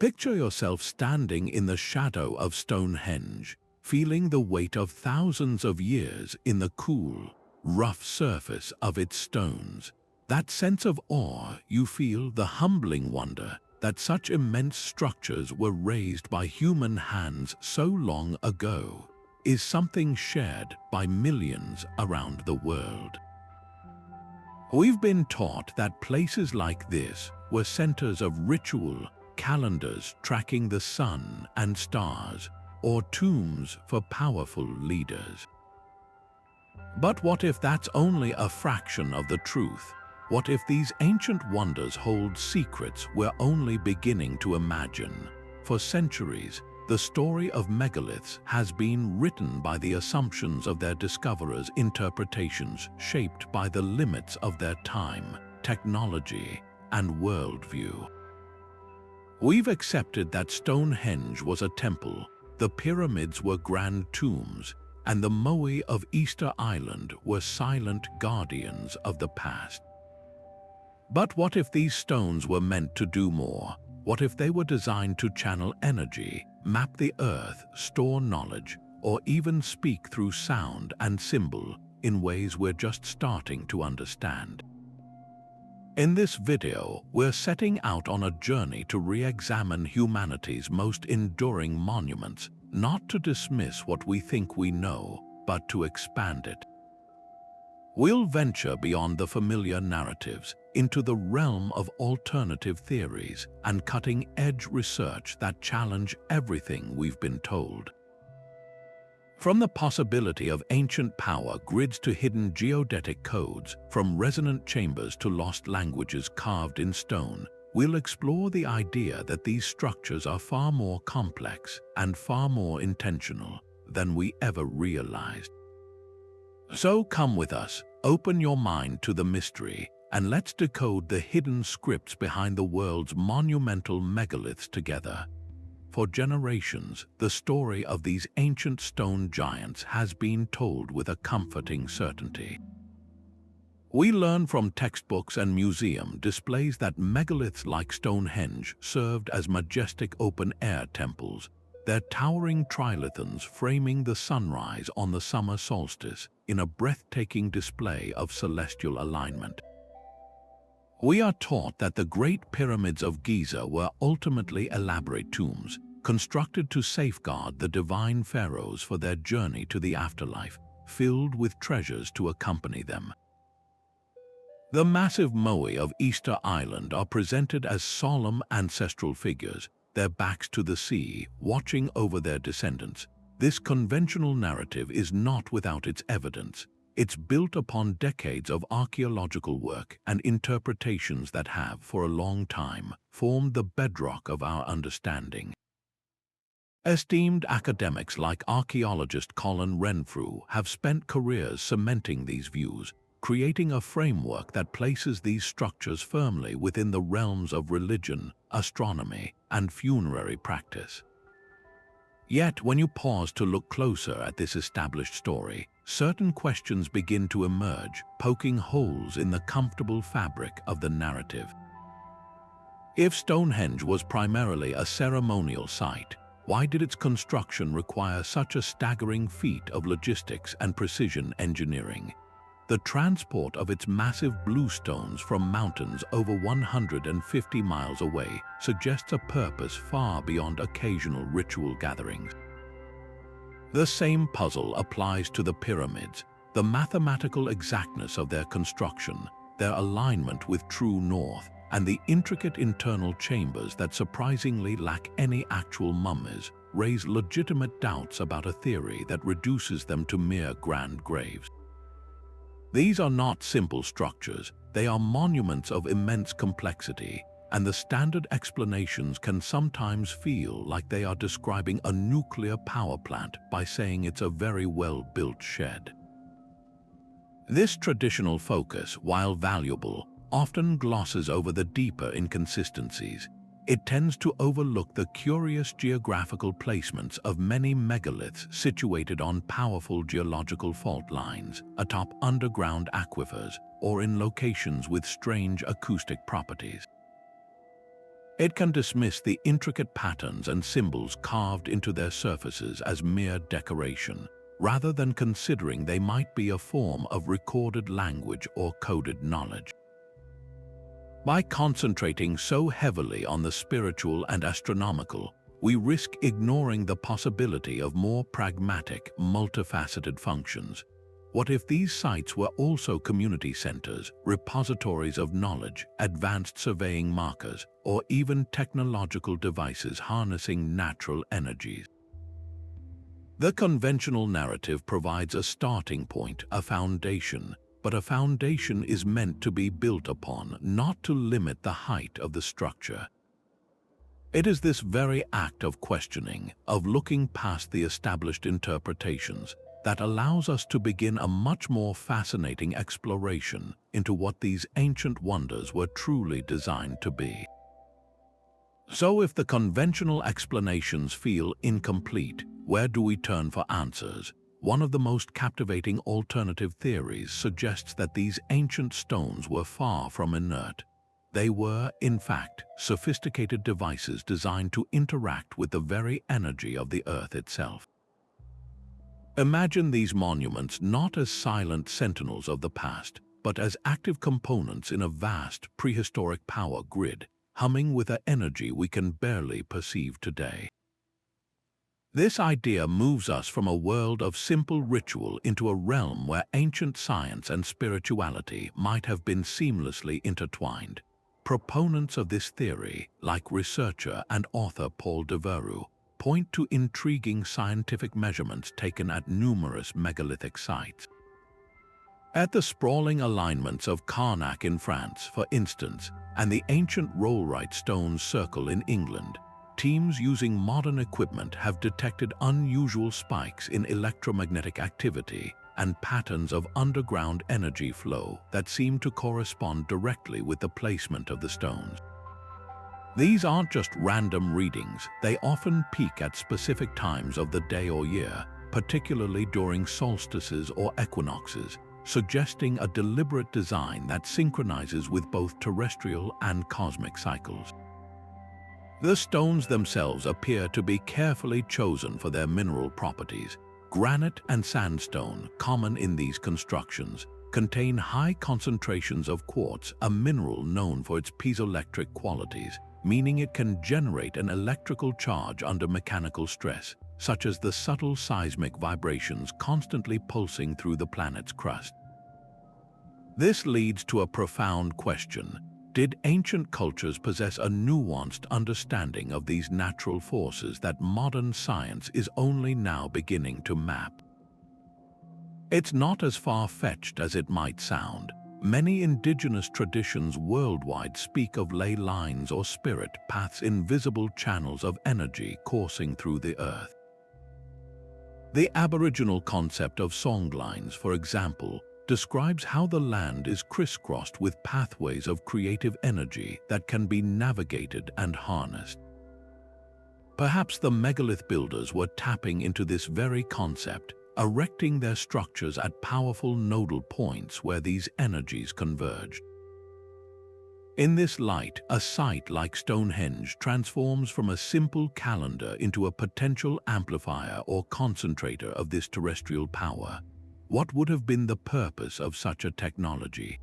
Picture yourself standing in the shadow of Stonehenge, feeling the weight of thousands of years in the cool, rough surface of its stones. That sense of awe you feel, the humbling wonder that such immense structures were raised by human hands so long ago, is something shared by millions around the world. We've been taught that places like this were centers of ritual, calendars tracking the sun and stars, or tombs for powerful leaders. But what if that's only a fraction of the truth? What if these ancient wonders hold secrets we're only beginning to imagine? For centuries, the story of megaliths has been written by the assumptions of their discoverers' interpretations shaped by the limits of their time, technology, and worldview. We've accepted that Stonehenge was a temple, the pyramids were grand tombs, and the moai of Easter Island were silent guardians of the past. But what if these stones were meant to do more? What if they were designed to channel energy, map the earth, store knowledge, or even speak through sound and symbol in ways we're just starting to understand? In this video, we're setting out on a journey to re-examine humanity's most enduring monuments, not to dismiss what we think we know, but to expand it. We'll venture beyond the familiar narratives into the realm of alternative theories and cutting-edge research that challenge everything we've been told. From the possibility of ancient power grids to hidden geodetic codes, from resonant chambers to lost languages carved in stone, we'll explore the idea that these structures are far more complex and far more intentional than we ever realized. So come with us, open your mind to the mystery, and let's decode the hidden scripts behind the world's monumental megaliths together. For generations, the story of these ancient stone giants has been told with a comforting certainty. We learn from textbooks and museum displays that megaliths like Stonehenge served as majestic open-air temples, their towering trilithons framing the sunrise on the summer solstice in a breathtaking display of celestial alignment. We are taught that the Great Pyramids of Giza were ultimately elaborate tombs, constructed to safeguard the divine pharaohs for their journey to the afterlife, filled with treasures to accompany them. The massive moai of Easter Island are presented as solemn ancestral figures, their backs to the sea, watching over their descendants. This conventional narrative is not without its evidence. It's built upon decades of archaeological work and interpretations that have, for a long time, formed the bedrock of our understanding. Esteemed academics like archaeologist Colin Renfrew have spent careers cementing these views, creating a framework that places these structures firmly within the realms of religion, astronomy, and funerary practice. Yet, when you pause to look closer at this established story, certain questions begin to emerge, poking holes in the comfortable fabric of the narrative. If Stonehenge was primarily a ceremonial site, why did its construction require such a staggering feat of logistics and precision engineering? The transport of its massive bluestones from mountains over 150 miles away suggests a purpose far beyond occasional ritual gatherings. The same puzzle applies to the pyramids, the mathematical exactness of their construction, their alignment with true north, and the intricate internal chambers that surprisingly lack any actual mummies raise legitimate doubts about a theory that reduces them to mere grand graves. These are not simple structures, they are monuments of immense complexity, and the standard explanations can sometimes feel like they are describing a nuclear power plant by saying it's a very well-built shed. This traditional focus, while valuable, often glosses over the deeper inconsistencies. It tends to overlook the curious geographical placements of many megaliths situated on powerful geological fault lines, atop underground aquifers, or in locations with strange acoustic properties. It can dismiss the intricate patterns and symbols carved into their surfaces as mere decoration, rather than considering they might be a form of recorded language or coded knowledge. By concentrating so heavily on the spiritual and astronomical, we risk ignoring the possibility of more pragmatic, multifaceted functions. What if these sites were also community centers, repositories of knowledge, advanced surveying markers, or even technological devices harnessing natural energies? The conventional narrative provides a starting point, a foundation, but a foundation is meant to be built upon, not to limit the height of the structure. It is this very act of questioning, of looking past the established interpretations, that allows us to begin a much more fascinating exploration into what these ancient wonders were truly designed to be. So if the conventional explanations feel incomplete, where do we turn for answers? One of the most captivating alternative theories suggests that these ancient stones were far from inert. They were, in fact, sophisticated devices designed to interact with the very energy of the earth itself. Imagine these monuments not as silent sentinels of the past, but as active components in a vast prehistoric power grid, humming with an energy we can barely perceive today. This idea moves us from a world of simple ritual into a realm where ancient science and spirituality might have been seamlessly intertwined. Proponents of this theory, like researcher and author Paul Devereux, point to intriguing scientific measurements taken at numerous megalithic sites. At the sprawling alignments of Carnac in France, for instance, and the ancient Rollright Stone Circle in England, teams using modern equipment have detected unusual spikes in electromagnetic activity and patterns of underground energy flow that seem to correspond directly with the placement of the stones. These aren't just random readings, they often peak at specific times of the day or year, particularly during solstices or equinoxes, suggesting a deliberate design that synchronizes with both terrestrial and cosmic cycles. The stones themselves appear to be carefully chosen for their mineral properties. Granite and sandstone, common in these constructions, contain high concentrations of quartz, a mineral known for its piezoelectric qualities, meaning it can generate an electrical charge under mechanical stress, such as the subtle seismic vibrations constantly pulsing through the planet's crust. This leads to a profound question. Did ancient cultures possess a nuanced understanding of these natural forces that modern science is only now beginning to map? It's not as far-fetched as it might sound. Many indigenous traditions worldwide speak of ley lines or spirit paths, invisible channels of energy coursing through the earth. The Aboriginal concept of songlines, for example, describes how the land is crisscrossed with pathways of creative energy that can be navigated and harnessed. Perhaps the megalith builders were tapping into this very concept, erecting their structures at powerful nodal points where these energies converged. In this light, a site like Stonehenge transforms from a simple calendar into a potential amplifier or concentrator of this terrestrial power. What would have been the purpose of such a technology?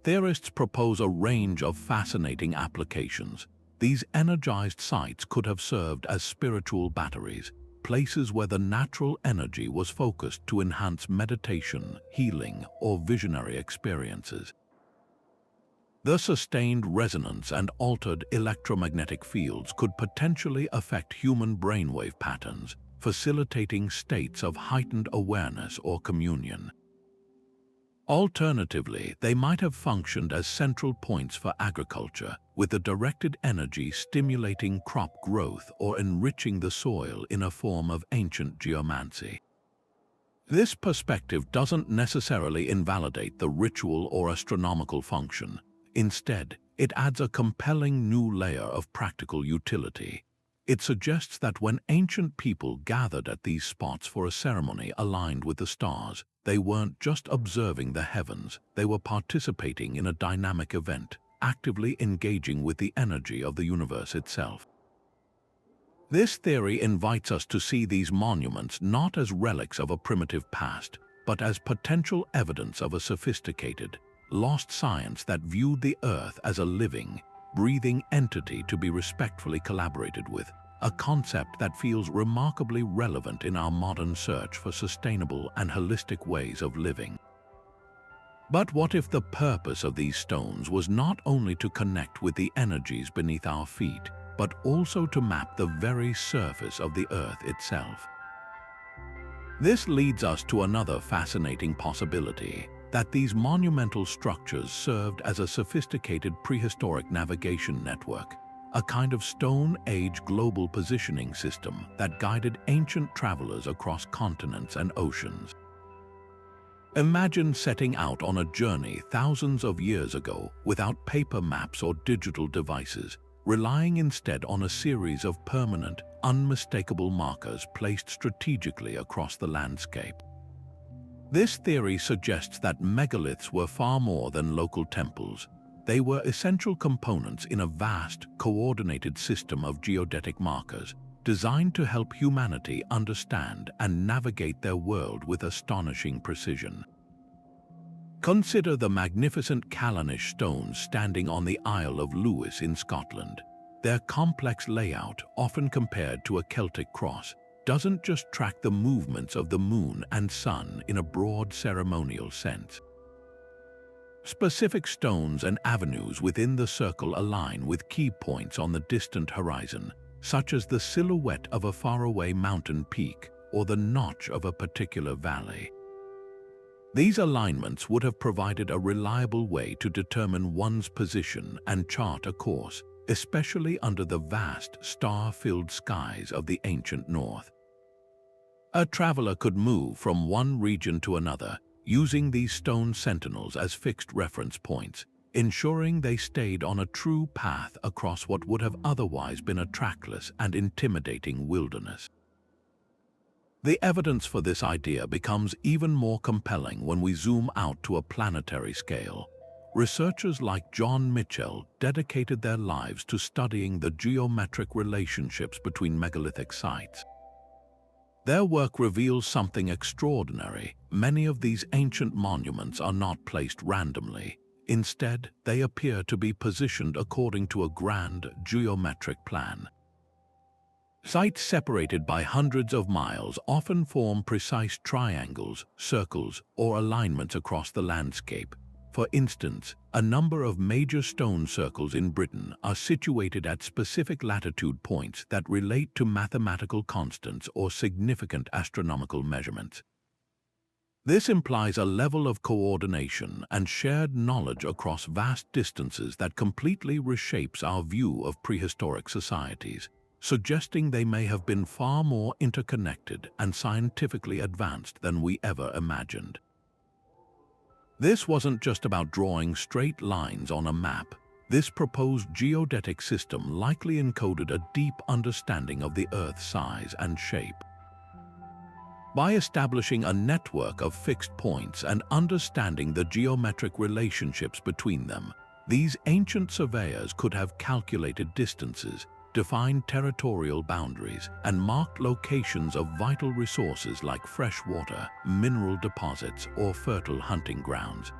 Theorists propose a range of fascinating applications. These energized sites could have served as spiritual batteries, places where the natural energy was focused to enhance meditation, healing, or visionary experiences. The sustained resonance and altered electromagnetic fields could potentially affect human brainwave patterns, facilitating states of heightened awareness or communion. Alternatively, they might have functioned as central points for agriculture, with the directed energy stimulating crop growth or enriching the soil in a form of ancient geomancy. This perspective doesn't necessarily invalidate the ritual or astronomical function. Instead, it adds a compelling new layer of practical utility. It suggests that when ancient people gathered at these spots for a ceremony aligned with the stars, they weren't just observing the heavens, they were participating in a dynamic event, actively engaging with the energy of the universe itself. This theory invites us to see these monuments not as relics of a primitive past, but as potential evidence of a sophisticated, lost science that viewed the Earth as a living, breathing entity to be respectfully collaborated with, a concept that feels remarkably relevant in our modern search for sustainable and holistic ways of living. But what if the purpose of these stones was not only to connect with the energies beneath our feet, but also to map the very surface of the Earth itself? This leads us to another fascinating possibility, that these monumental structures served as a sophisticated prehistoric navigation network, a kind of Stone Age global positioning system that guided ancient travelers across continents and oceans. Imagine setting out on a journey thousands of years ago without paper maps or digital devices, relying instead on a series of permanent, unmistakable markers placed strategically across the landscape. This theory suggests that megaliths were far more than local temples. They were essential components in a vast, coordinated system of geodetic markers, designed to help humanity understand and navigate their world with astonishing precision. Consider the magnificent Callanish stones standing on the Isle of Lewis in Scotland. Their complex layout, often compared to a Celtic cross, doesn't just track the movements of the moon and sun in a broad ceremonial sense. Specific stones and avenues within the circle align with key points on the distant horizon, such as the silhouette of a faraway mountain peak or the notch of a particular valley. These alignments would have provided a reliable way to determine one's position and chart a course, especially under the vast, star-filled skies of the ancient north. A traveler could move from one region to another, using these stone sentinels as fixed reference points, ensuring they stayed on a true path across what would have otherwise been a trackless and intimidating wilderness. The evidence for this idea becomes even more compelling when we zoom out to a planetary scale. Researchers like John Mitchell dedicated their lives to studying the geometric relationships between megalithic sites. Their work reveals something extraordinary. Many of these ancient monuments are not placed randomly. Instead, they appear to be positioned according to a grand geometric plan. Sites separated by hundreds of miles often form precise triangles, circles, or alignments across the landscape. For instance, a number of major stone circles in Britain are situated at specific latitude points that relate to mathematical constants or significant astronomical measurements. This implies a level of coordination and shared knowledge across vast distances that completely reshapes our view of prehistoric societies, suggesting they may have been far more interconnected and scientifically advanced than we ever imagined. This wasn't just about drawing straight lines on a map. This proposed geodetic system likely encoded a deep understanding of the Earth's size and shape. By establishing a network of fixed points and understanding the geometric relationships between them, these ancient surveyors could have calculated distances, defined territorial boundaries, and marked locations of vital resources like fresh water, mineral deposits, or fertile hunting grounds.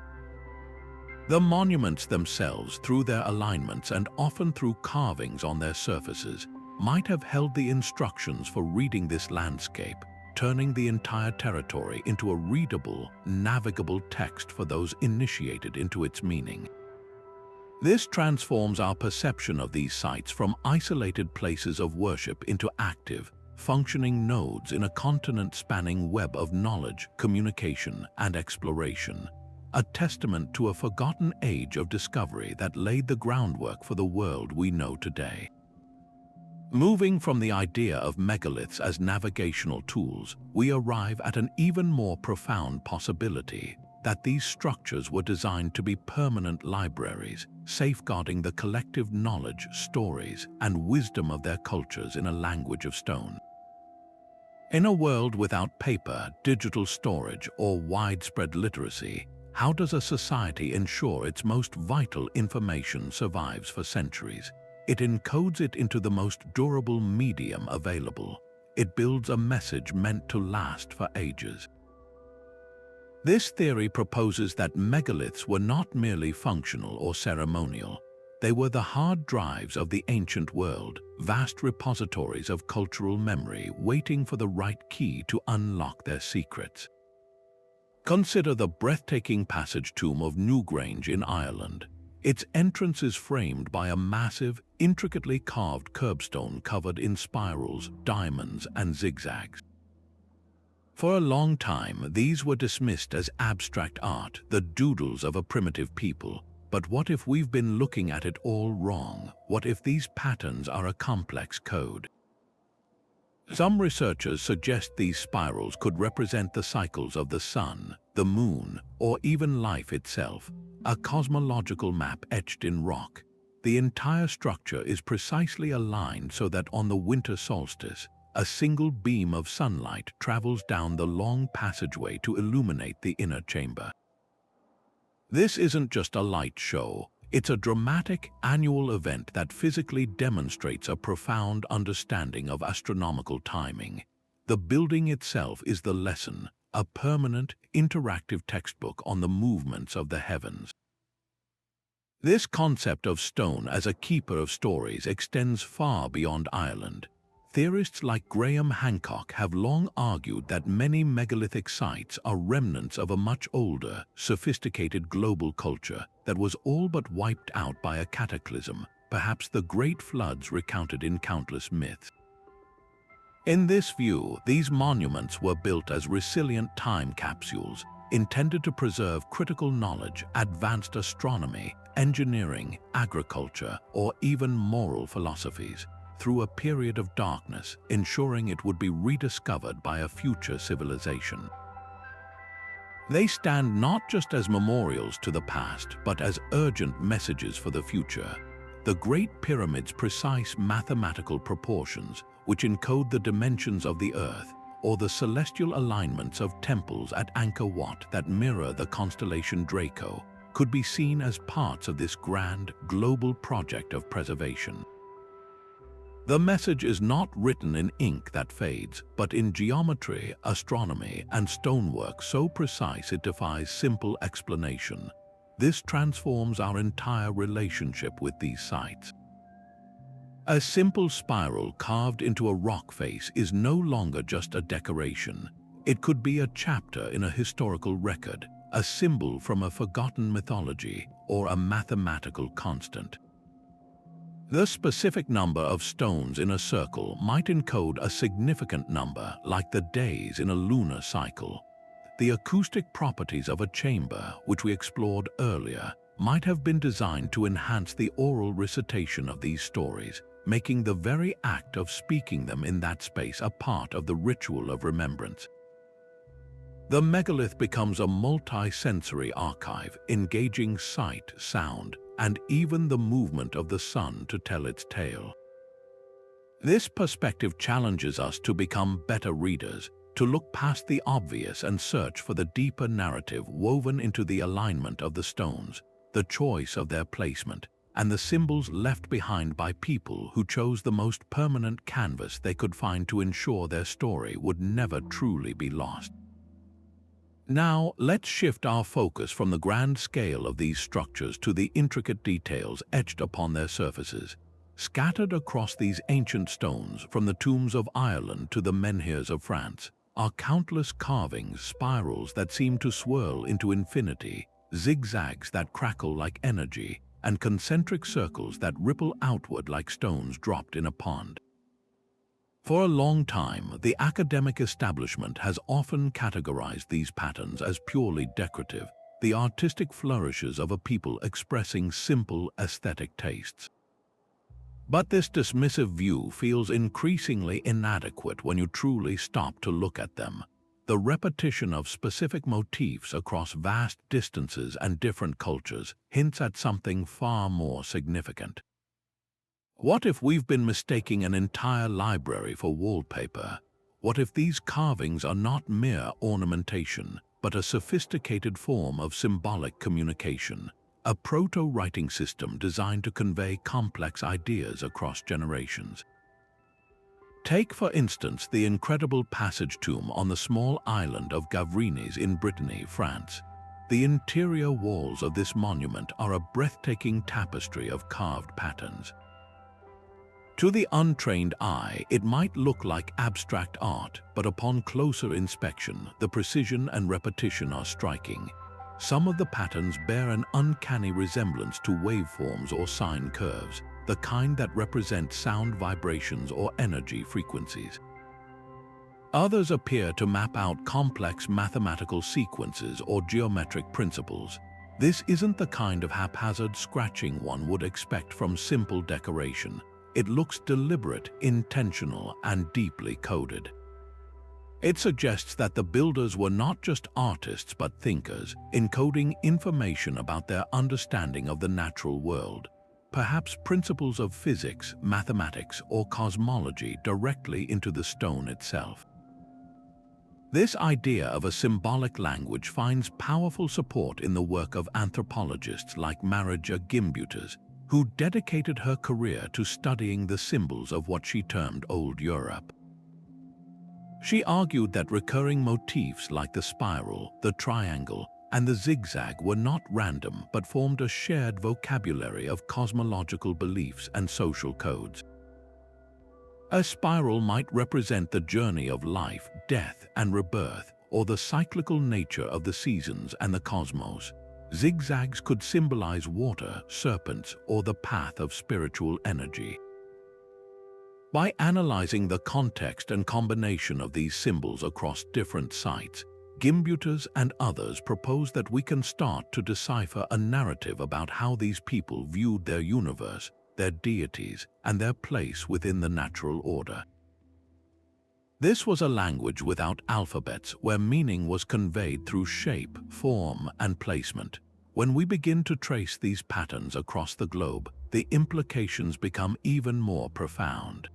The monuments themselves, through their alignments and often through carvings on their surfaces, might have held the instructions for reading this landscape, turning the entire territory into a readable, navigable text for those initiated into its meaning. This transforms our perception of these sites from isolated places of worship into active, functioning nodes in a continent-spanning web of knowledge, communication, and exploration, a testament to a forgotten age of discovery that laid the groundwork for the world we know today. Moving from the idea of megaliths as navigational tools, we arrive at an even more profound possibility: that these structures were designed to be permanent libraries, safeguarding the collective knowledge, stories, and wisdom of their cultures in a language of stone. In a world without paper, digital storage, or widespread literacy, How does a society ensure its most vital information survives for centuries? It encodes it into the most durable medium available. It builds a message meant to last for ages. This theory proposes that megaliths were not merely functional or ceremonial. They were the hard drives of the ancient world, vast repositories of cultural memory waiting for the right key to unlock their secrets. Consider the breathtaking passage tomb of Newgrange in Ireland. Its entrance is framed by a massive, intricately carved curbstone covered in spirals, diamonds, and zigzags. For a long time, these were dismissed as abstract art, the doodles of a primitive people. But what if we've been looking at it all wrong? What if these patterns are a complex code? Some researchers suggest these spirals could represent the cycles of the sun, the moon, or even life itself, a cosmological map etched in rock. The entire structure is precisely aligned so that on the winter solstice, a single beam of sunlight travels down the long passageway to illuminate the inner chamber. This isn't just a light show, it's a dramatic annual event that physically demonstrates a profound understanding of astronomical timing. The building itself is the lesson, a permanent, interactive textbook on the movements of the heavens. This concept of stone as a keeper of stories extends far beyond Ireland. Theorists like Graham Hancock have long argued that many megalithic sites are remnants of a much older, sophisticated global culture that was all but wiped out by a cataclysm, perhaps the great floods recounted in countless myths. In this view, these monuments were built as resilient time capsules, intended to preserve critical knowledge, advanced astronomy, engineering, agriculture, or even moral philosophies, through a period of darkness, ensuring it would be rediscovered by a future civilization. They stand not just as memorials to the past, but as urgent messages for the future. The Great Pyramid's precise mathematical proportions, which encode the dimensions of the Earth, or the celestial alignments of temples at Angkor Wat that mirror the constellation Draco, could be seen as parts of this grand, global project of preservation. The message is not written in ink that fades, but in geometry, astronomy, and stonework so precise it defies simple explanation. This transforms our entire relationship with these sites. A simple spiral carved into a rock face is no longer just a decoration. It could be a chapter in a historical record, a symbol from a forgotten mythology, or a mathematical constant. The specific number of stones in a circle might encode a significant number, like the days in a lunar cycle. The acoustic properties of a chamber, which we explored earlier, might have been designed to enhance the oral recitation of these stories, making the very act of speaking them in that space a part of the ritual of remembrance. The megalith becomes a multi-sensory archive, engaging sight, sound, and even the movement of the sun to tell its tale. This perspective challenges us to become better readers, to look past the obvious and search for the deeper narrative woven into the alignment of the stones, the choice of their placement, and the symbols left behind by people who chose the most permanent canvas they could find to ensure their story would never truly be lost. Now, let's shift our focus from the grand scale of these structures to the intricate details etched upon their surfaces. Scattered across these ancient stones, from the tombs of Ireland to the menhirs of France, are countless carvings, spirals that seem to swirl into infinity, zigzags that crackle like energy, and concentric circles that ripple outward like stones dropped in a pond. For a long time, the academic establishment has often categorized these patterns as purely decorative, the artistic flourishes of a people expressing simple aesthetic tastes. But this dismissive view feels increasingly inadequate when you truly stop to look at them. The repetition of specific motifs across vast distances and different cultures hints at something far more significant. What if we've been mistaking an entire library for wallpaper? What if these carvings are not mere ornamentation, but a sophisticated form of symbolic communication, a proto-writing system designed to convey complex ideas across generations. Take, for instance, the incredible passage tomb on the small island of Gavrinis in Brittany, France. The interior walls of this monument are a breathtaking tapestry of carved patterns. To the untrained eye, it might look like abstract art, but upon closer inspection, the precision and repetition are striking. Some of the patterns bear an uncanny resemblance to waveforms or sine curves, the kind that represent sound vibrations or energy frequencies. Others appear to map out complex mathematical sequences or geometric principles. This isn't the kind of haphazard scratching one would expect from simple decoration. It looks deliberate, intentional, and deeply coded. It suggests that the builders were not just artists but thinkers, encoding information about their understanding of the natural world, perhaps principles of physics, mathematics, or cosmology directly into the stone itself. This idea of a symbolic language finds powerful support in the work of anthropologists like Marija Gimbutas, who dedicated her career to studying the symbols of what she termed Old Europe. She argued that recurring motifs like the spiral, the triangle, and the zigzag were not random but formed a shared vocabulary of cosmological beliefs and social codes. A spiral might represent the journey of life, death, and rebirth, or the cyclical nature of the seasons and the cosmos. Zigzags could symbolize water, serpents, or the path of spiritual energy. By analyzing the context and combination of these symbols across different sites, Gimbutas and others propose that we can start to decipher a narrative about how these people viewed their universe, their deities, and their place within the natural order. This was a language without alphabets where meaning was conveyed through shape, form, and placement. When we begin to trace these patterns across the globe, the implications become even more profound.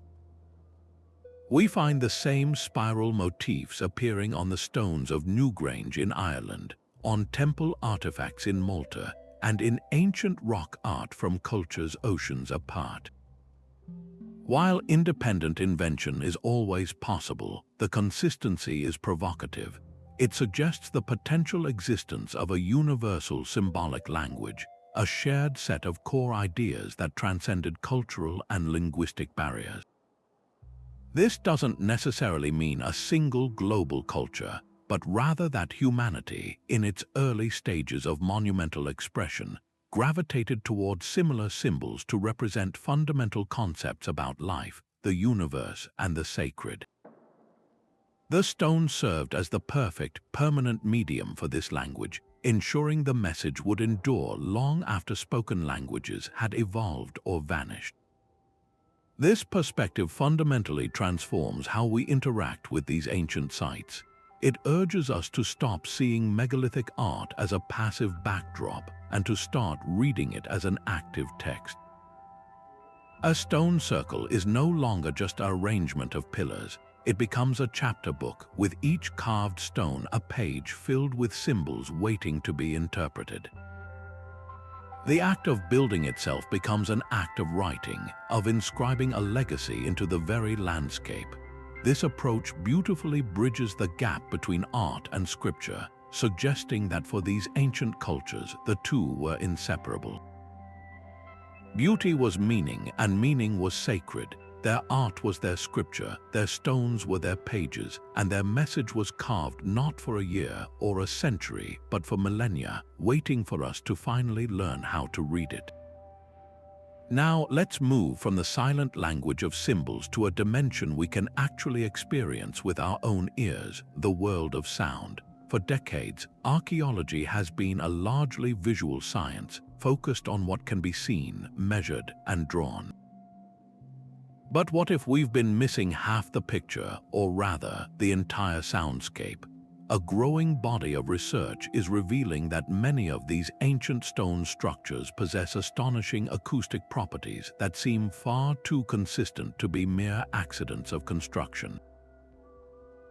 We find the same spiral motifs appearing on the stones of Newgrange in Ireland, on temple artifacts in Malta, and in ancient rock art from cultures oceans apart. While independent invention is always possible, the consistency is provocative. It suggests the potential existence of a universal symbolic language, a shared set of core ideas that transcended cultural and linguistic barriers. This doesn't necessarily mean a single global culture, but rather that humanity, in its early stages of monumental expression, gravitated toward similar symbols to represent fundamental concepts about life, the universe, and the sacred. The stone served as the perfect, permanent medium for this language, ensuring the message would endure long after spoken languages had evolved or vanished. This perspective fundamentally transforms how we interact with these ancient sites. It urges us to stop seeing megalithic art as a passive backdrop and to start reading it as an active text. A stone circle is no longer just an arrangement of pillars. It becomes a chapter book, with each carved stone a page filled with symbols waiting to be interpreted. The act of building itself becomes an act of writing, of inscribing a legacy into the very landscape. This approach beautifully bridges the gap between art and scripture, suggesting that for these ancient cultures, the two were inseparable. Beauty was meaning, and meaning was sacred. Their art was their scripture, their stones were their pages, and their message was carved not for a year or a century, but for millennia, waiting for us to finally learn how to read it. Now, let's move from the silent language of symbols to a dimension we can actually experience with our own ears, the world of sound. For decades, archaeology has been a largely visual science, focused on what can be seen, measured, and drawn. But what if we've been missing half the picture, or rather, the entire soundscape? A growing body of research is revealing that many of these ancient stone structures possess astonishing acoustic properties that seem far too consistent to be mere accidents of construction.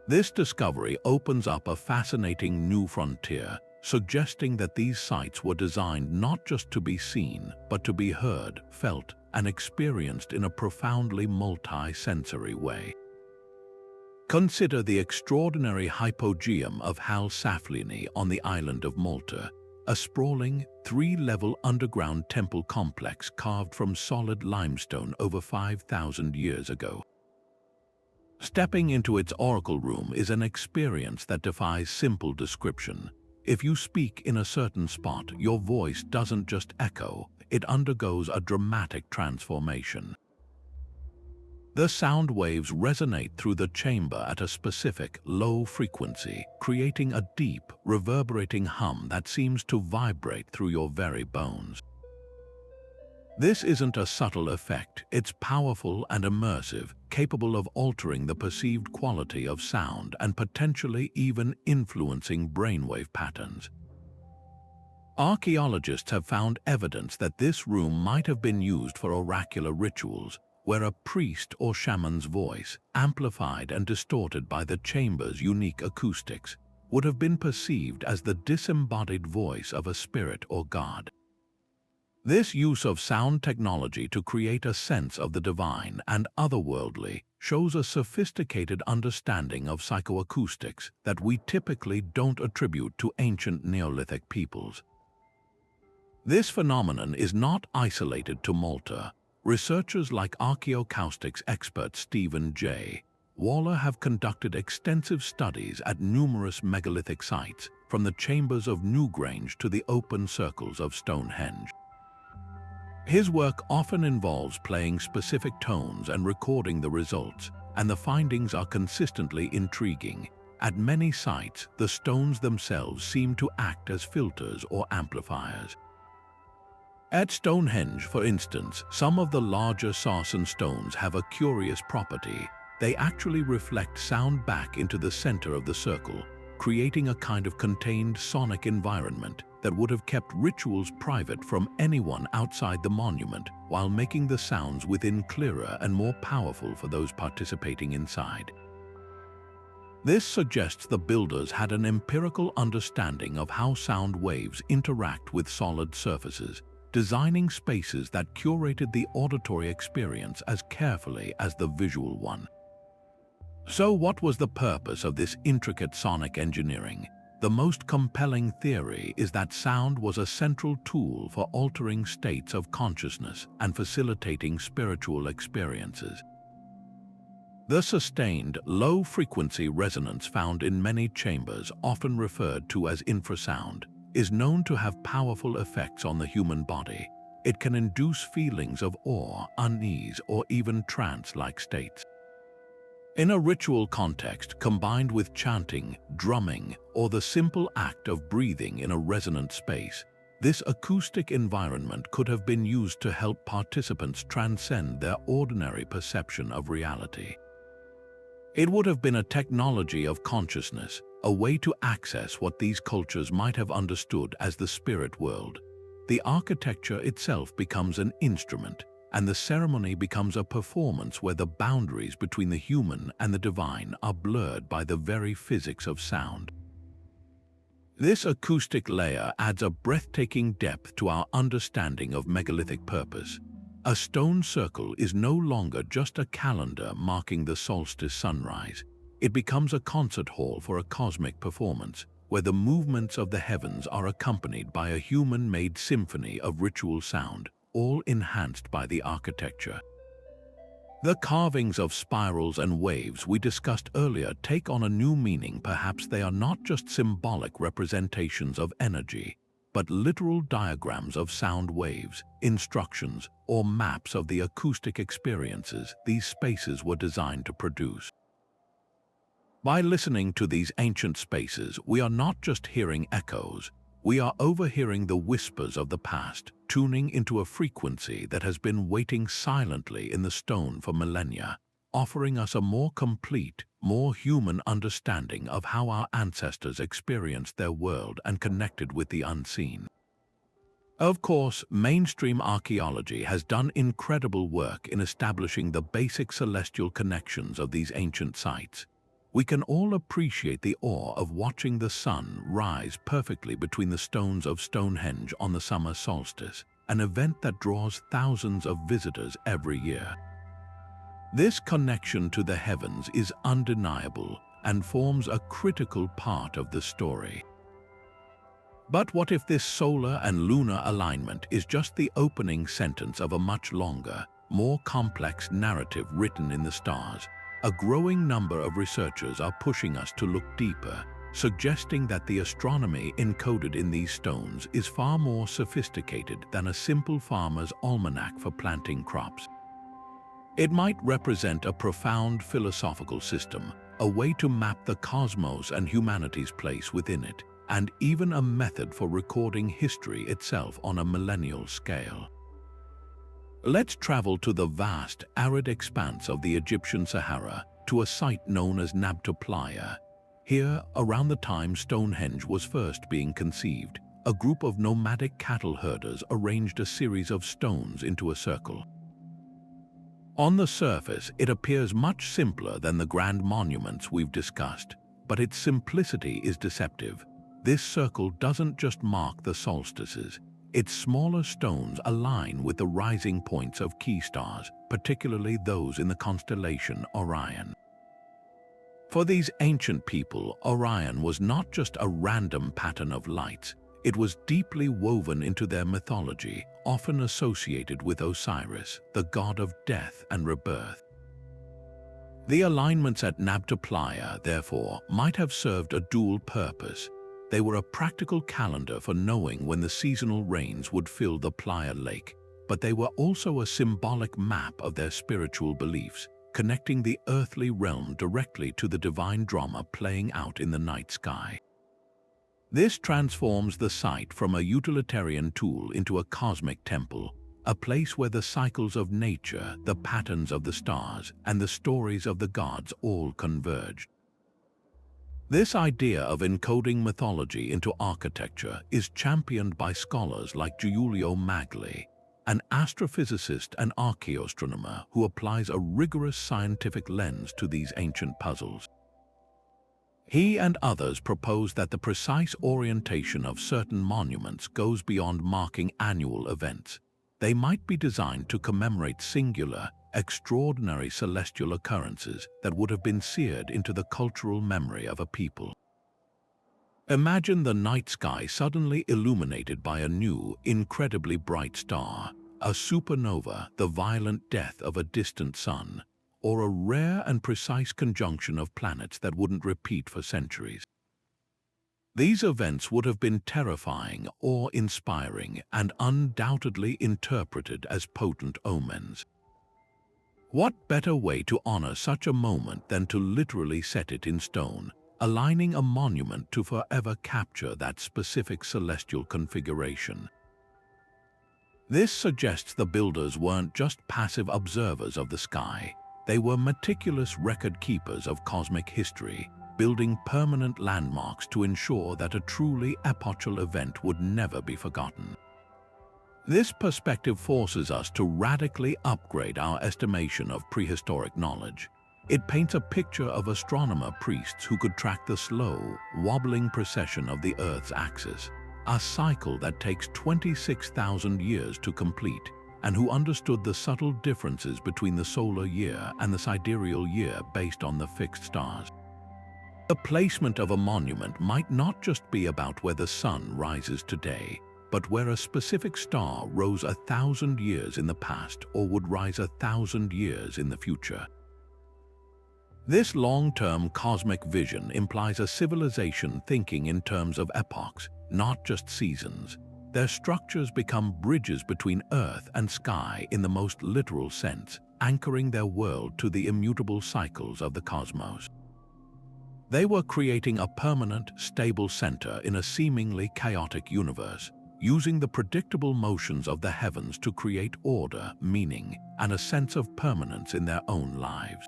This discovery opens up a fascinating new frontier, suggesting that these sites were designed not just to be seen, but to be heard, felt, and experienced in a profoundly multi-sensory way. Consider the extraordinary hypogeum of Hal Saflieni on the island of Malta, a sprawling, three-level underground temple complex carved from solid limestone over 5,000 years ago. Stepping into its oracle room is an experience that defies simple description. If you speak in a certain spot, your voice doesn't just echo, it undergoes a dramatic transformation. The sound waves resonate through the chamber at a specific, low frequency, creating a deep, reverberating hum that seems to vibrate through your very bones. This isn't a subtle effect, it's powerful and immersive, capable of altering the perceived quality of sound and potentially even influencing brainwave patterns. Archaeologists have found evidence that this room might have been used for oracular rituals, where a priest or shaman's voice, amplified and distorted by the chamber's unique acoustics, would have been perceived as the disembodied voice of a spirit or god. This use of sound technology to create a sense of the divine and otherworldly shows a sophisticated understanding of psychoacoustics that we typically don't attribute to ancient Neolithic peoples. This phenomenon is not isolated to Malta. Researchers like Acoustics expert Stephen J. Waller have conducted extensive studies at numerous megalithic sites, from the chambers of Newgrange to the open circles of Stonehenge. His work often involves playing specific tones and recording the results, and the findings are consistently intriguing. At many sites, the stones themselves seem to act as filters or amplifiers. At Stonehenge, for instance, some of the larger sarsen stones have a curious property. They actually reflect sound back into the center of the circle, creating a kind of contained sonic environment that would have kept rituals private from anyone outside the monument, while making the sounds within clearer and more powerful for those participating inside. This suggests the builders had an empirical understanding of how sound waves interact with solid surfaces, designing spaces that curated the auditory experience as carefully as the visual one. So what was the purpose of this intricate sonic engineering? The most compelling theory is that sound was a central tool for altering states of consciousness and facilitating spiritual experiences. The sustained, low-frequency resonance found in many chambers, often referred to as infrasound, is known to have powerful effects on the human body. It can induce feelings of awe, unease, or even trance-like states. In a ritual context, combined with chanting, drumming, or the simple act of breathing in a resonant space, this acoustic environment could have been used to help participants transcend their ordinary perception of reality. It would have been a technology of consciousness, a way to access what these cultures might have understood as the spirit world. The architecture itself becomes an instrument, and the ceremony becomes a performance where the boundaries between the human and the divine are blurred by the very physics of sound. This acoustic layer adds a breathtaking depth to our understanding of megalithic purpose. A stone circle is no longer just a calendar marking the solstice sunrise. It becomes a concert hall for a cosmic performance, where the movements of the heavens are accompanied by a human-made symphony of ritual sound, all enhanced by the architecture. The carvings of spirals and waves we discussed earlier take on a new meaning. Perhaps they are not just symbolic representations of energy, but literal diagrams of sound waves, instructions, or maps of the acoustic experiences these spaces were designed to produce. By listening to these ancient spaces, we are not just hearing echoes, we are overhearing the whispers of the past, tuning into a frequency that has been waiting silently in the stone for millennia, offering us a more complete, more human understanding of how our ancestors experienced their world and connected with the unseen. Of course, mainstream archaeology has done incredible work in establishing the basic celestial connections of these ancient sites. We can all appreciate the awe of watching the sun rise perfectly between the stones of Stonehenge on the summer solstice, an event that draws thousands of visitors every year. This connection to the heavens is undeniable and forms a critical part of the story. But what if this solar and lunar alignment is just the opening sentence of a much longer, more complex narrative written in the stars? A growing number of researchers are pushing us to look deeper, suggesting that the astronomy encoded in these stones is far more sophisticated than a simple farmer's almanac for planting crops. It might represent a profound philosophical system, a way to map the cosmos and humanity's place within it, and even a method for recording history itself on a millennial scale. Let's travel to the vast, arid expanse of the Egyptian Sahara, to a site known as Nabta Playa. Here, around the time Stonehenge was first being conceived, a group of nomadic cattle herders arranged a series of stones into a circle. On the surface, it appears much simpler than the grand monuments we've discussed, but its simplicity is deceptive. This circle doesn't just mark the solstices. Its smaller stones align with the rising points of key stars, particularly those in the constellation Orion. For these ancient people, Orion was not just a random pattern of lights. It was deeply woven into their mythology, often associated with Osiris, the god of death and rebirth. The alignments at Nabta Playa, therefore, might have served a dual purpose. They were a practical calendar for knowing when the seasonal rains would fill the Playa Lake, but they were also a symbolic map of their spiritual beliefs, connecting the earthly realm directly to the divine drama playing out in the night sky. This transforms the site from a utilitarian tool into a cosmic temple, a place where the cycles of nature, the patterns of the stars, and the stories of the gods all converge. This idea of encoding mythology into architecture is championed by scholars like Giulio Magli, an astrophysicist and archaeoastronomer who applies a rigorous scientific lens to these ancient puzzles. He and others propose that the precise orientation of certain monuments goes beyond marking annual events. They might be designed to commemorate singular, extraordinary celestial occurrences that would have been seared into the cultural memory of a people. Imagine the night sky suddenly illuminated by a new, incredibly bright star, a supernova, the violent death of a distant sun, or a rare and precise conjunction of planets that wouldn't repeat for centuries. These events would have been terrifying, awe-inspiring, and undoubtedly interpreted as potent omens. What better way to honor such a moment than to literally set it in stone, aligning a monument to forever capture that specific celestial configuration? This suggests the builders weren't just passive observers of the sky. They were meticulous record keepers of cosmic history, building permanent landmarks to ensure that a truly epochal event would never be forgotten. This perspective forces us to radically upgrade our estimation of prehistoric knowledge. It paints a picture of astronomer priests who could track the slow, wobbling precession of the Earth's axis, a cycle that takes 26,000 years to complete, and who understood the subtle differences between the solar year and the sidereal year based on the fixed stars. The placement of a monument might not just be about where the sun rises today, but where a specific star rose 1,000 years in the past or would rise 1,000 years in the future. This long-term cosmic vision implies a civilization thinking in terms of epochs, not just seasons. Their structures become bridges between earth and sky in the most literal sense, anchoring their world to the immutable cycles of the cosmos. They were creating a permanent, stable center in a seemingly chaotic universe, using the predictable motions of the heavens to create order, meaning, and a sense of permanence in their own lives.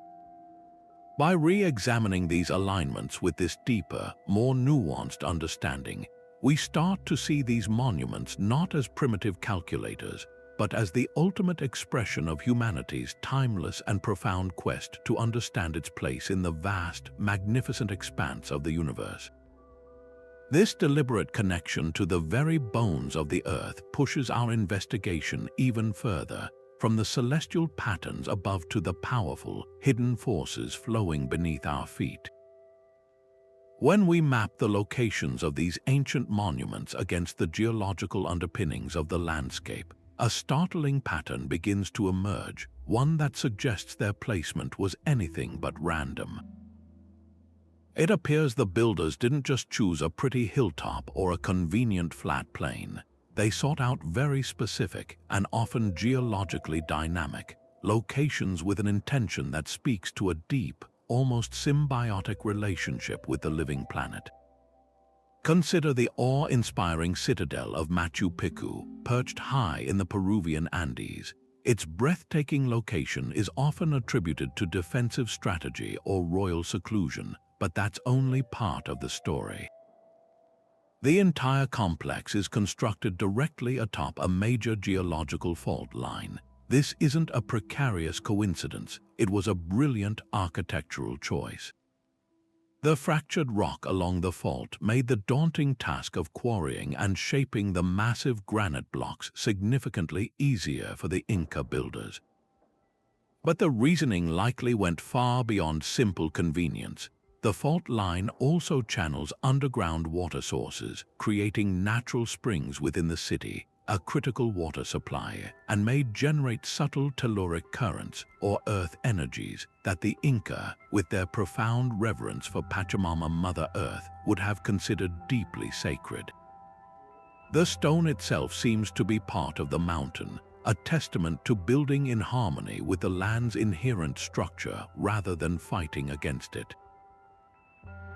By re-examining these alignments with this deeper, more nuanced understanding, we start to see these monuments not as primitive calculators, but as the ultimate expression of humanity's timeless and profound quest to understand its place in the vast, magnificent expanse of the universe. This deliberate connection to the very bones of the Earth pushes our investigation even further, from the celestial patterns above to the powerful, hidden forces flowing beneath our feet. When we map the locations of these ancient monuments against the geological underpinnings of the landscape, a startling pattern begins to emerge, one that suggests their placement was anything but random. It appears the builders didn't just choose a pretty hilltop or a convenient flat plain. They sought out very specific and often geologically dynamic locations with an intention that speaks to a deep, almost symbiotic relationship with the living planet. Consider the awe-inspiring citadel of Machu Picchu, perched high in the Peruvian Andes. Its breathtaking location is often attributed to defensive strategy or royal seclusion, but that's only part of the story. The entire complex is constructed directly atop a major geological fault line. This isn't a precarious coincidence, it was a brilliant architectural choice. The fractured rock along the fault made the daunting task of quarrying and shaping the massive granite blocks significantly easier for the Inca builders. But the reasoning likely went far beyond simple convenience. The fault line also channels underground water sources, creating natural springs within the city, a critical water supply, and may generate subtle telluric currents or earth energies that the Inca, with their profound reverence for Pachamama Mother Earth, would have considered deeply sacred. The stone itself seems to be part of the mountain, a testament to building in harmony with the land's inherent structure rather than fighting against it.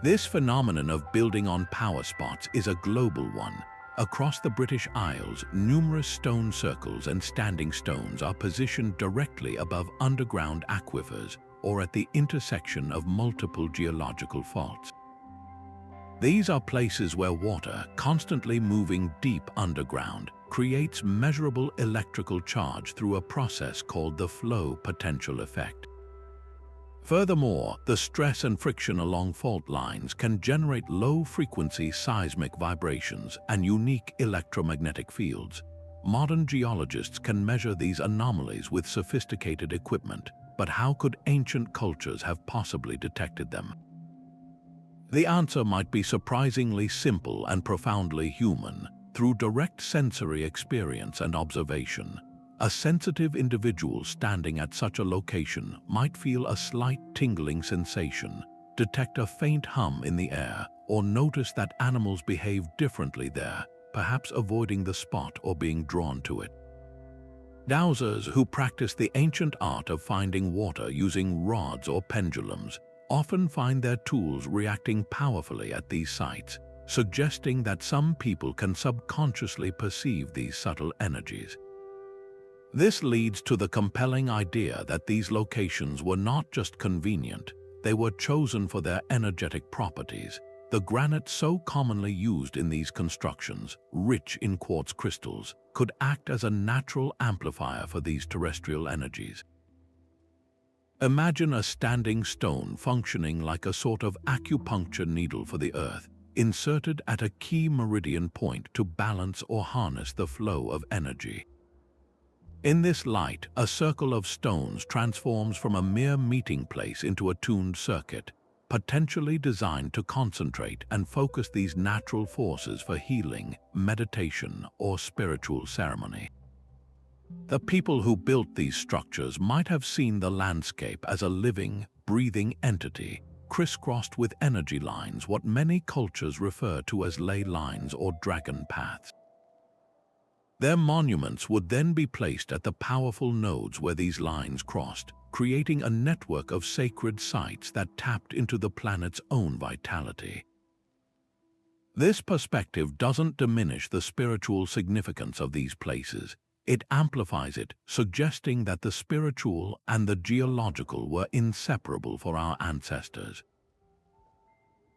This phenomenon of building on power spots is a global one. Across the British Isles, numerous stone circles and standing stones are positioned directly above underground aquifers or at the intersection of multiple geological faults. These are places where water, constantly moving deep underground, creates measurable electrical charge through a process called the flow potential effect. Furthermore, the stress and friction along fault lines can generate low-frequency seismic vibrations and unique electromagnetic fields. Modern geologists can measure these anomalies with sophisticated equipment, but how could ancient cultures have possibly detected them? The answer might be surprisingly simple and profoundly human, through direct sensory experience and observation. A sensitive individual standing at such a location might feel a slight tingling sensation, detect a faint hum in the air, or notice that animals behave differently there, perhaps avoiding the spot or being drawn to it. Dowsers who practice the ancient art of finding water using rods or pendulums often find their tools reacting powerfully at these sites, suggesting that some people can subconsciously perceive these subtle energies. This leads to the compelling idea that these locations were not just convenient, they were chosen for their energetic properties. The granite so commonly used in these constructions, rich in quartz crystals, could act as a natural amplifier for these terrestrial energies. Imagine a standing stone functioning like a sort of acupuncture needle for the Earth, inserted at a key meridian point to balance or harness the flow of energy. In this light, a circle of stones transforms from a mere meeting place into a tuned circuit, potentially designed to concentrate and focus these natural forces for healing, meditation, or spiritual ceremony. The people who built these structures might have seen the landscape as a living, breathing entity, crisscrossed with energy lines, what many cultures refer to as ley lines or dragon paths. Their monuments would then be placed at the powerful nodes where these lines crossed, creating a network of sacred sites that tapped into the planet's own vitality. This perspective doesn't diminish the spiritual significance of these places. It amplifies it, suggesting that the spiritual and the geological were inseparable for our ancestors.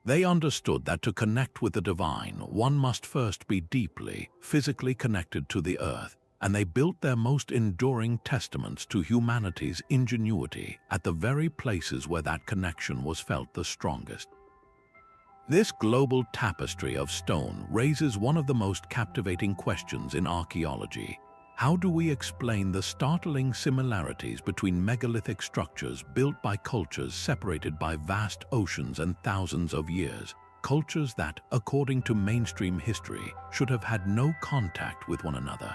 They understood that to connect with the divine, one must first be deeply, physically connected to the earth, and they built their most enduring testaments to humanity's ingenuity at the very places where that connection was felt the strongest. This global tapestry of stone raises one of the most captivating questions in archaeology. How do we explain the startling similarities between megalithic structures built by cultures separated by vast oceans and thousands of years, cultures that, according to mainstream history, should have had no contact with one another?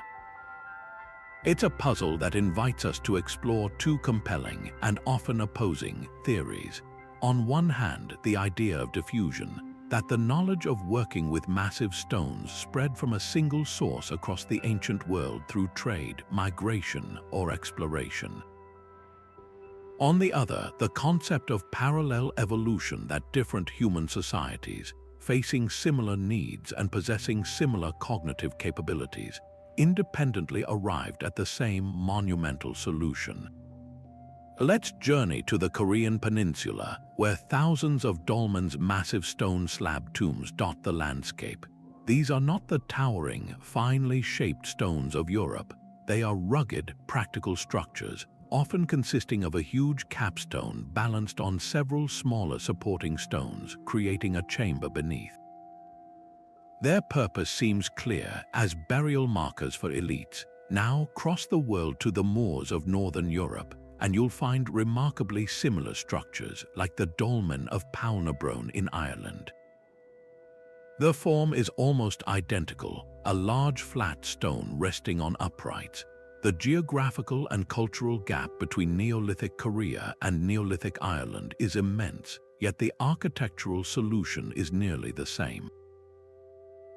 It's a puzzle that invites us to explore two compelling and often opposing theories. On one hand, the idea of diffusion, that the knowledge of working with massive stones spread from a single source across the ancient world through trade, migration, or exploration. On the other, the concept of parallel evolution, that different human societies, facing similar needs and possessing similar cognitive capabilities, independently arrived at the same monumental solution. Let's journey to the Korean peninsula, where thousands of dolmens' massive stone slab tombs dot the landscape. These are not the towering, finely shaped stones of Europe. They are rugged, practical structures, often consisting of a huge capstone balanced on several smaller supporting stones, creating a chamber beneath. Their purpose seems clear as burial markers for elites. Now cross the world to the moors of northern Europe, and you'll find remarkably similar structures like the dolmen of Paulnabrone in Ireland. The form is almost identical, a large flat stone resting on uprights. The geographical and cultural gap between Neolithic Korea and Neolithic Ireland is immense, yet the architectural solution is nearly the same.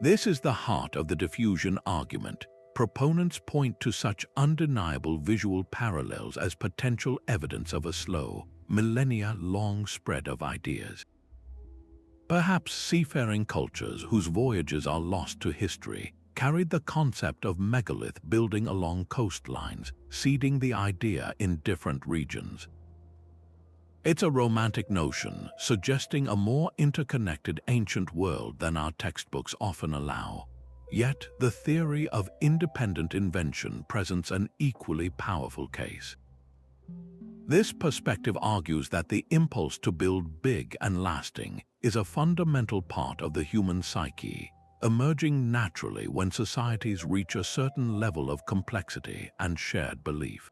This is the heart of the diffusion argument. Proponents point to such undeniable visual parallels as potential evidence of a slow, millennia-long spread of ideas. Perhaps seafaring cultures whose voyages are lost to history carried the concept of megalith building along coastlines, seeding the idea in different regions. It's a romantic notion, suggesting a more interconnected ancient world than our textbooks often allow. Yet, the theory of independent invention presents an equally powerful case. This perspective argues that the impulse to build big and lasting is a fundamental part of the human psyche, emerging naturally when societies reach a certain level of complexity and shared belief.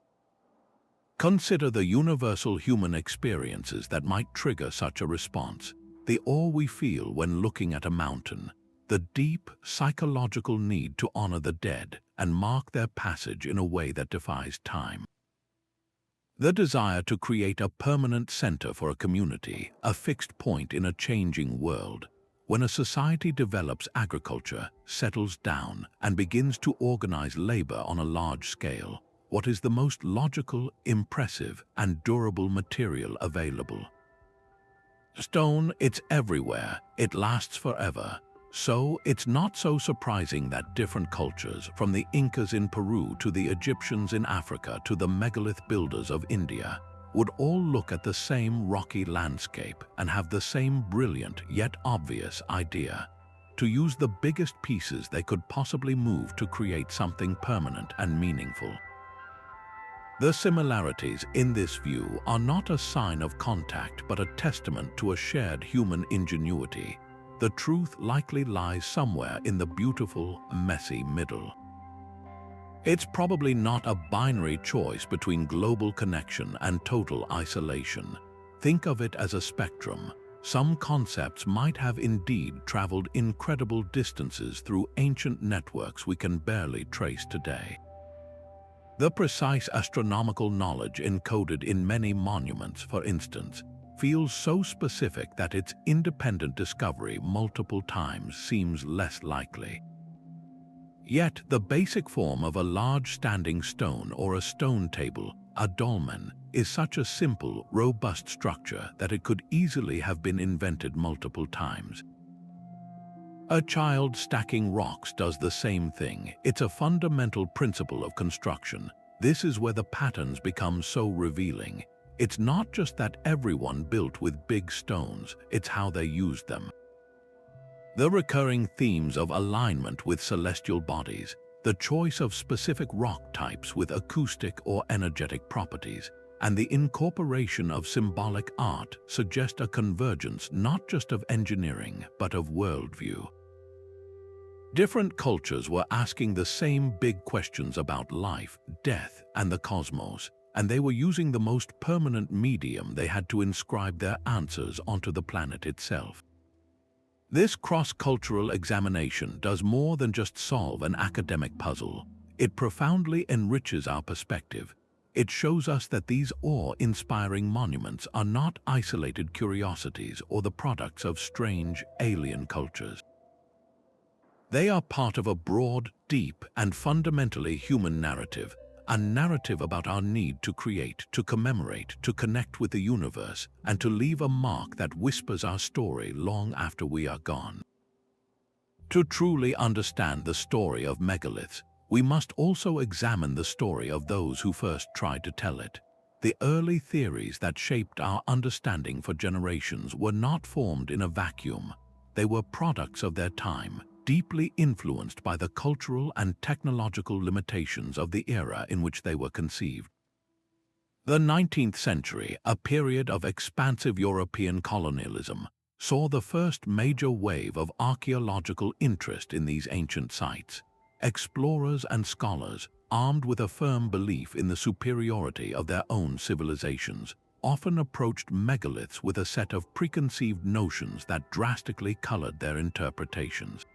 Consider the universal human experiences that might trigger such a response: the awe we feel when looking at a mountain, the deep psychological need to honor the dead and mark their passage in a way that defies time. The desire to create a permanent center for a community, a fixed point in a changing world. When a society develops agriculture, settles down, and begins to organize labor on a large scale, what is the most logical, impressive, and durable material available? Stone. It's everywhere. It lasts forever. So, it's not so surprising that different cultures, from the Incas in Peru to the Egyptians in Africa to the megalith builders of India, would all look at the same rocky landscape and have the same brilliant yet obvious idea: to use the biggest pieces they could possibly move to create something permanent and meaningful. The similarities in this view are not a sign of contact but a testament to a shared human ingenuity. The truth likely lies somewhere in the beautiful, messy middle. It's probably not a binary choice between global connection and total isolation. Think of it as a spectrum. Some concepts might have indeed traveled incredible distances through ancient networks we can barely trace today. The precise astronomical knowledge encoded in many monuments, for instance, feels so specific that its independent discovery multiple times seems less likely. Yet, the basic form of a large standing stone or a stone table, a dolmen, is such a simple, robust structure that it could easily have been invented multiple times. A child stacking rocks does the same thing. It's a fundamental principle of construction. This is where the patterns become so revealing. It's not just that everyone built with big stones, it's how they used them. The recurring themes of alignment with celestial bodies, The choice of specific rock types with acoustic or energetic properties, and the incorporation of symbolic art suggest a convergence not just of engineering, but of worldview. Different cultures were asking the same big questions about life, death, and the cosmos, and they were using the most permanent medium they had to inscribe their answers onto the planet itself. This cross-cultural examination does more than just solve an academic puzzle. It profoundly enriches our perspective. It shows us that these awe-inspiring monuments are not isolated curiosities or the products of strange, alien cultures. They are part of a broad, deep, and fundamentally human narrative, a narrative about our need to create, to commemorate, to connect with the universe, and to leave a mark that whispers our story long after we are gone. To truly understand the story of megaliths, we must also examine the story of those who first tried to tell it. The early theories that shaped our understanding for generations were not formed in a vacuum. They were products of their time, deeply influenced by the cultural and technological limitations of the era in which they were conceived. The 19th century, a period of expansive European colonialism, saw the first major wave of archaeological interest in these ancient sites. Explorers and scholars, armed with a firm belief in the superiority of their own civilizations, often approached megaliths with a set of preconceived notions that drastically colored their interpretations.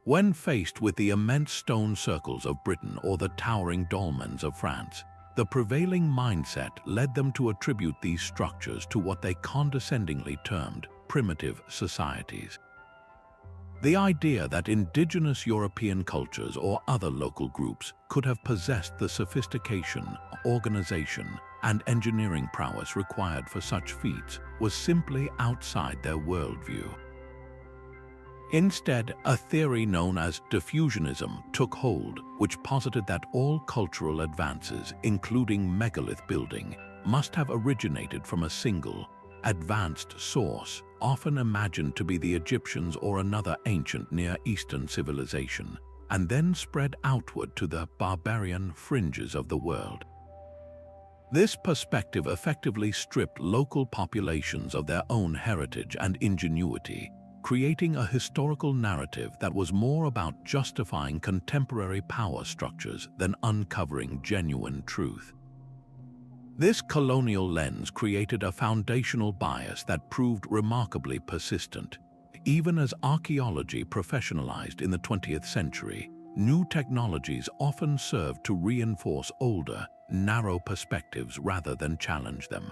When faced with the immense stone circles of Britain or the towering dolmens of France, the prevailing mindset led them to attribute these structures to what they condescendingly termed primitive societies. The idea that indigenous European cultures or other local groups could have possessed the sophistication, organization, and engineering prowess required for such feats was simply outside their worldview. Instead, a theory known as diffusionism took hold, which posited that all cultural advances, including megalith building, must have originated from a single, advanced source, often imagined to be the Egyptians or another ancient Near Eastern civilization, and then spread outward to the barbarian fringes of the world. This perspective effectively stripped local populations of their own heritage and ingenuity, creating a historical narrative that was more about justifying contemporary power structures than uncovering genuine truth. This colonial lens created a foundational bias that proved remarkably persistent. Even as archaeology professionalized in the 20th century, new technologies often served to reinforce older, narrow perspectives rather than challenge them.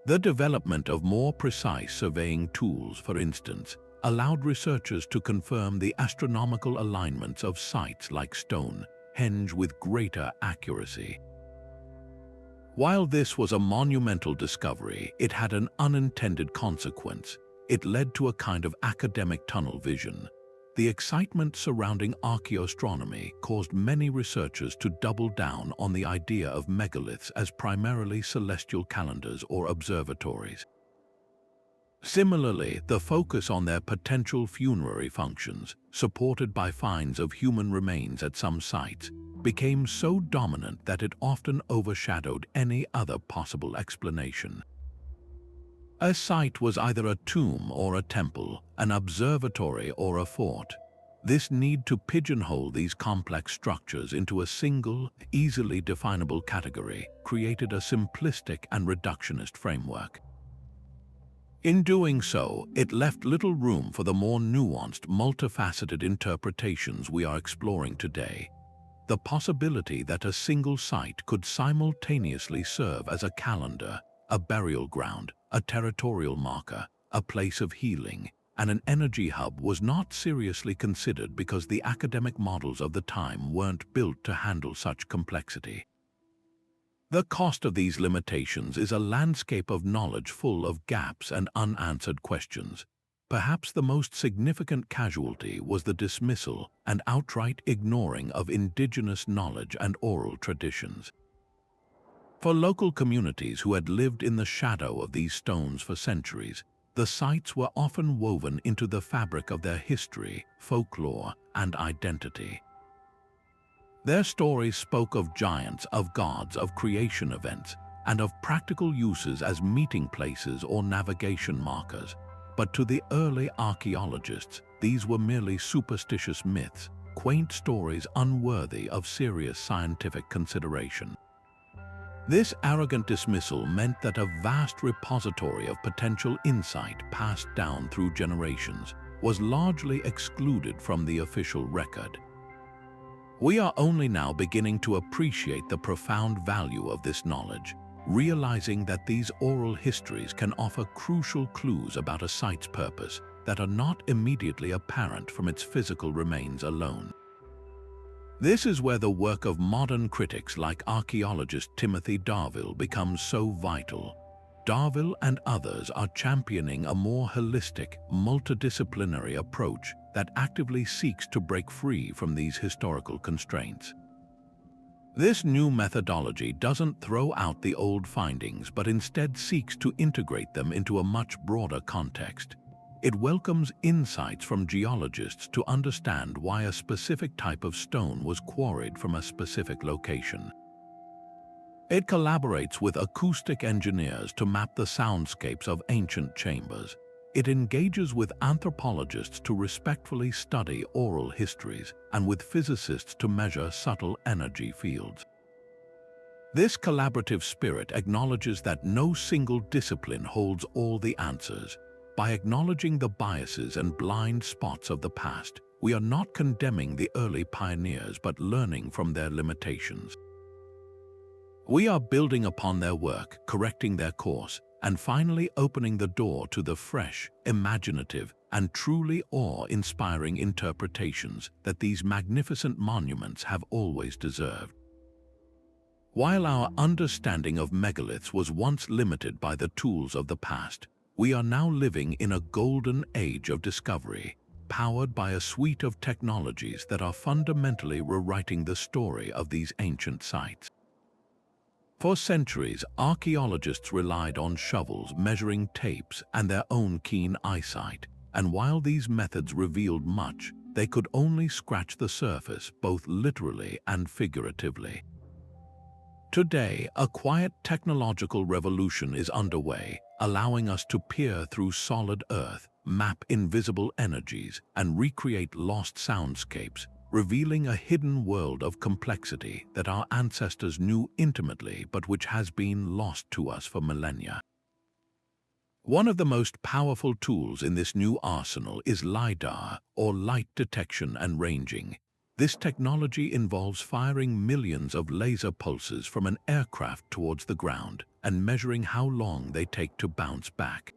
The development of more precise surveying tools, for instance, allowed researchers to confirm the astronomical alignments of sites like Stonehenge with greater accuracy. While this was a monumental discovery, it had an unintended consequence. It led to a kind of academic tunnel vision. The excitement surrounding archaeoastronomy caused many researchers to double down on the idea of megaliths as primarily celestial calendars or observatories. Similarly, the focus on their potential funerary functions, supported by finds of human remains at some sites, became so dominant that it often overshadowed any other possible explanation. A site was either a tomb or a temple, an observatory or a fort. This need to pigeonhole these complex structures into a single, easily definable category created a simplistic and reductionist framework. In doing so, it left little room for the more nuanced, multifaceted interpretations we are exploring today. The possibility that a single site could simultaneously serve as a calendar, a burial ground, a territorial marker, a place of healing, and an energy hub was not seriously considered because the academic models of the time weren't built to handle such complexity. The cost of these limitations is a landscape of knowledge full of gaps and unanswered questions. Perhaps the most significant casualty was the dismissal and outright ignoring of indigenous knowledge and oral traditions. For local communities who had lived in the shadow of these stones for centuries, the sites were often woven into the fabric of their history, folklore, and identity. Their stories spoke of giants, of gods, of creation events, and of practical uses as meeting places or navigation markers. But to the early archaeologists, these were merely superstitious myths, quaint stories unworthy of serious scientific consideration. This arrogant dismissal meant that a vast repository of potential insight passed down through generations was largely excluded from the official record. We are only now beginning to appreciate the profound value of this knowledge, realizing that these oral histories can offer crucial clues about a site's purpose that are not immediately apparent from its physical remains alone. This is where the work of modern critics like archaeologist Timothy Darvill becomes so vital. Darvill and others are championing a more holistic, multidisciplinary approach that actively seeks to break free from these historical constraints. This new methodology doesn't throw out the old findings, but instead seeks to integrate them into a much broader context. It welcomes insights from geologists to understand why a specific type of stone was quarried from a specific location. It collaborates with acoustic engineers to map the soundscapes of ancient chambers. It engages with anthropologists to respectfully study oral histories and with physicists to measure subtle energy fields. This collaborative spirit acknowledges that no single discipline holds all the answers. By acknowledging the biases and blind spots of the past, we are not condemning the early pioneers but learning from their limitations. We are building upon their work, correcting their course, and finally opening the door to the fresh, imaginative, and truly awe-inspiring interpretations that these magnificent monuments have always deserved. While our understanding of megaliths was once limited by the tools of the past, we are now living in a golden age of discovery, powered by a suite of technologies that are fundamentally rewriting the story of these ancient sites. For centuries, archaeologists relied on shovels, measuring tapes, and their own keen eyesight, and while these methods revealed much, they could only scratch the surface, both literally and figuratively. Today, a quiet technological revolution is underway, allowing us to peer through solid earth, map invisible energies, and recreate lost soundscapes, revealing a hidden world of complexity that our ancestors knew intimately but which has been lost to us for millennia. One of the most powerful tools in this new arsenal is LiDAR, or light detection and ranging. This technology involves firing millions of laser pulses from an aircraft towards the ground and measuring how long they take to bounce back.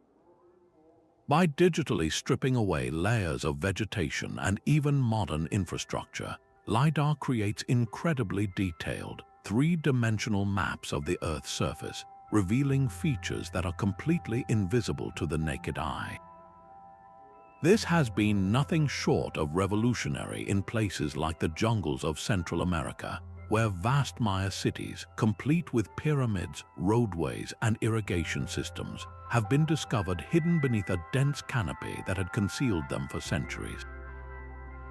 By digitally stripping away layers of vegetation and even modern infrastructure, LiDAR creates incredibly detailed, three-dimensional maps of the Earth's surface, revealing features that are completely invisible to the naked eye. This has been nothing short of revolutionary in places like the jungles of Central America, where vast Maya cities, complete with pyramids, roadways, and irrigation systems, have been discovered hidden beneath a dense canopy that had concealed them for centuries.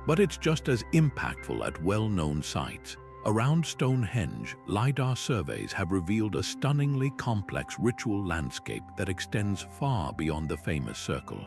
But it's just as impactful at well-known sites. Around Stonehenge, LiDAR surveys have revealed a stunningly complex ritual landscape that extends far beyond the famous circle.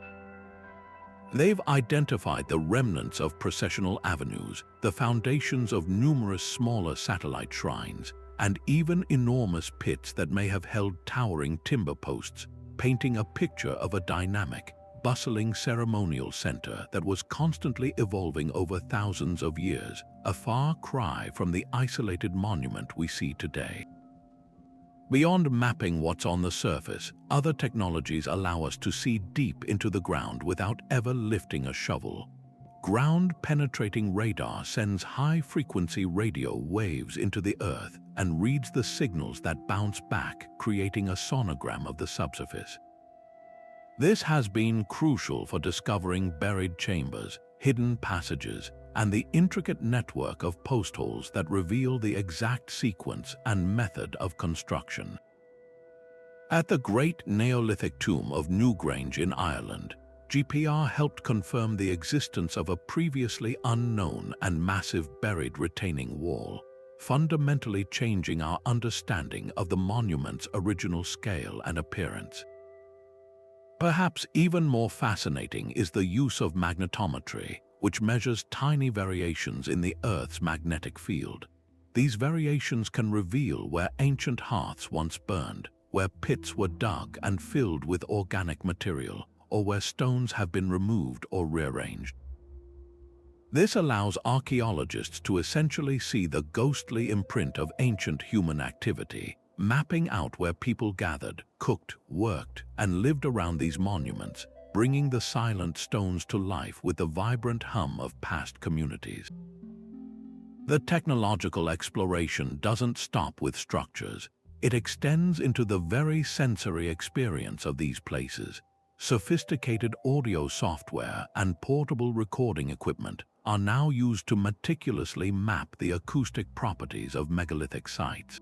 They've identified the remnants of processional avenues, the foundations of numerous smaller satellite shrines, and even enormous pits that may have held towering timber posts, painting a picture of a dynamic, bustling ceremonial center that was constantly evolving over thousands of years, a far cry from the isolated monument we see today. Beyond mapping what's on the surface, other technologies allow us to see deep into the ground without ever lifting a shovel. Ground-penetrating radar sends high-frequency radio waves into the Earth and reads the signals that bounce back, creating a sonogram of the subsurface. This has been crucial for discovering buried chambers, hidden passages, and the intricate network of post holes that reveal the exact sequence and method of construction. At the great Neolithic tomb of Newgrange in Ireland, GPR helped confirm the existence of a previously unknown and massive buried retaining wall, fundamentally changing our understanding of the monument's original scale and appearance. Perhaps even more fascinating is the use of magnetometry, which measures tiny variations in the Earth's magnetic field. These variations can reveal where ancient hearths once burned, where pits were dug and filled with organic material, or where stones have been removed or rearranged. This allows archaeologists to essentially see the ghostly imprint of ancient human activity, mapping out where people gathered, cooked, worked, and lived around these monuments, bringing the silent stones to life with the vibrant hum of past communities. The technological exploration doesn't stop with structures. It extends into the very sensory experience of these places. Sophisticated audio software and portable recording equipment are now used to meticulously map the acoustic properties of megalithic sites.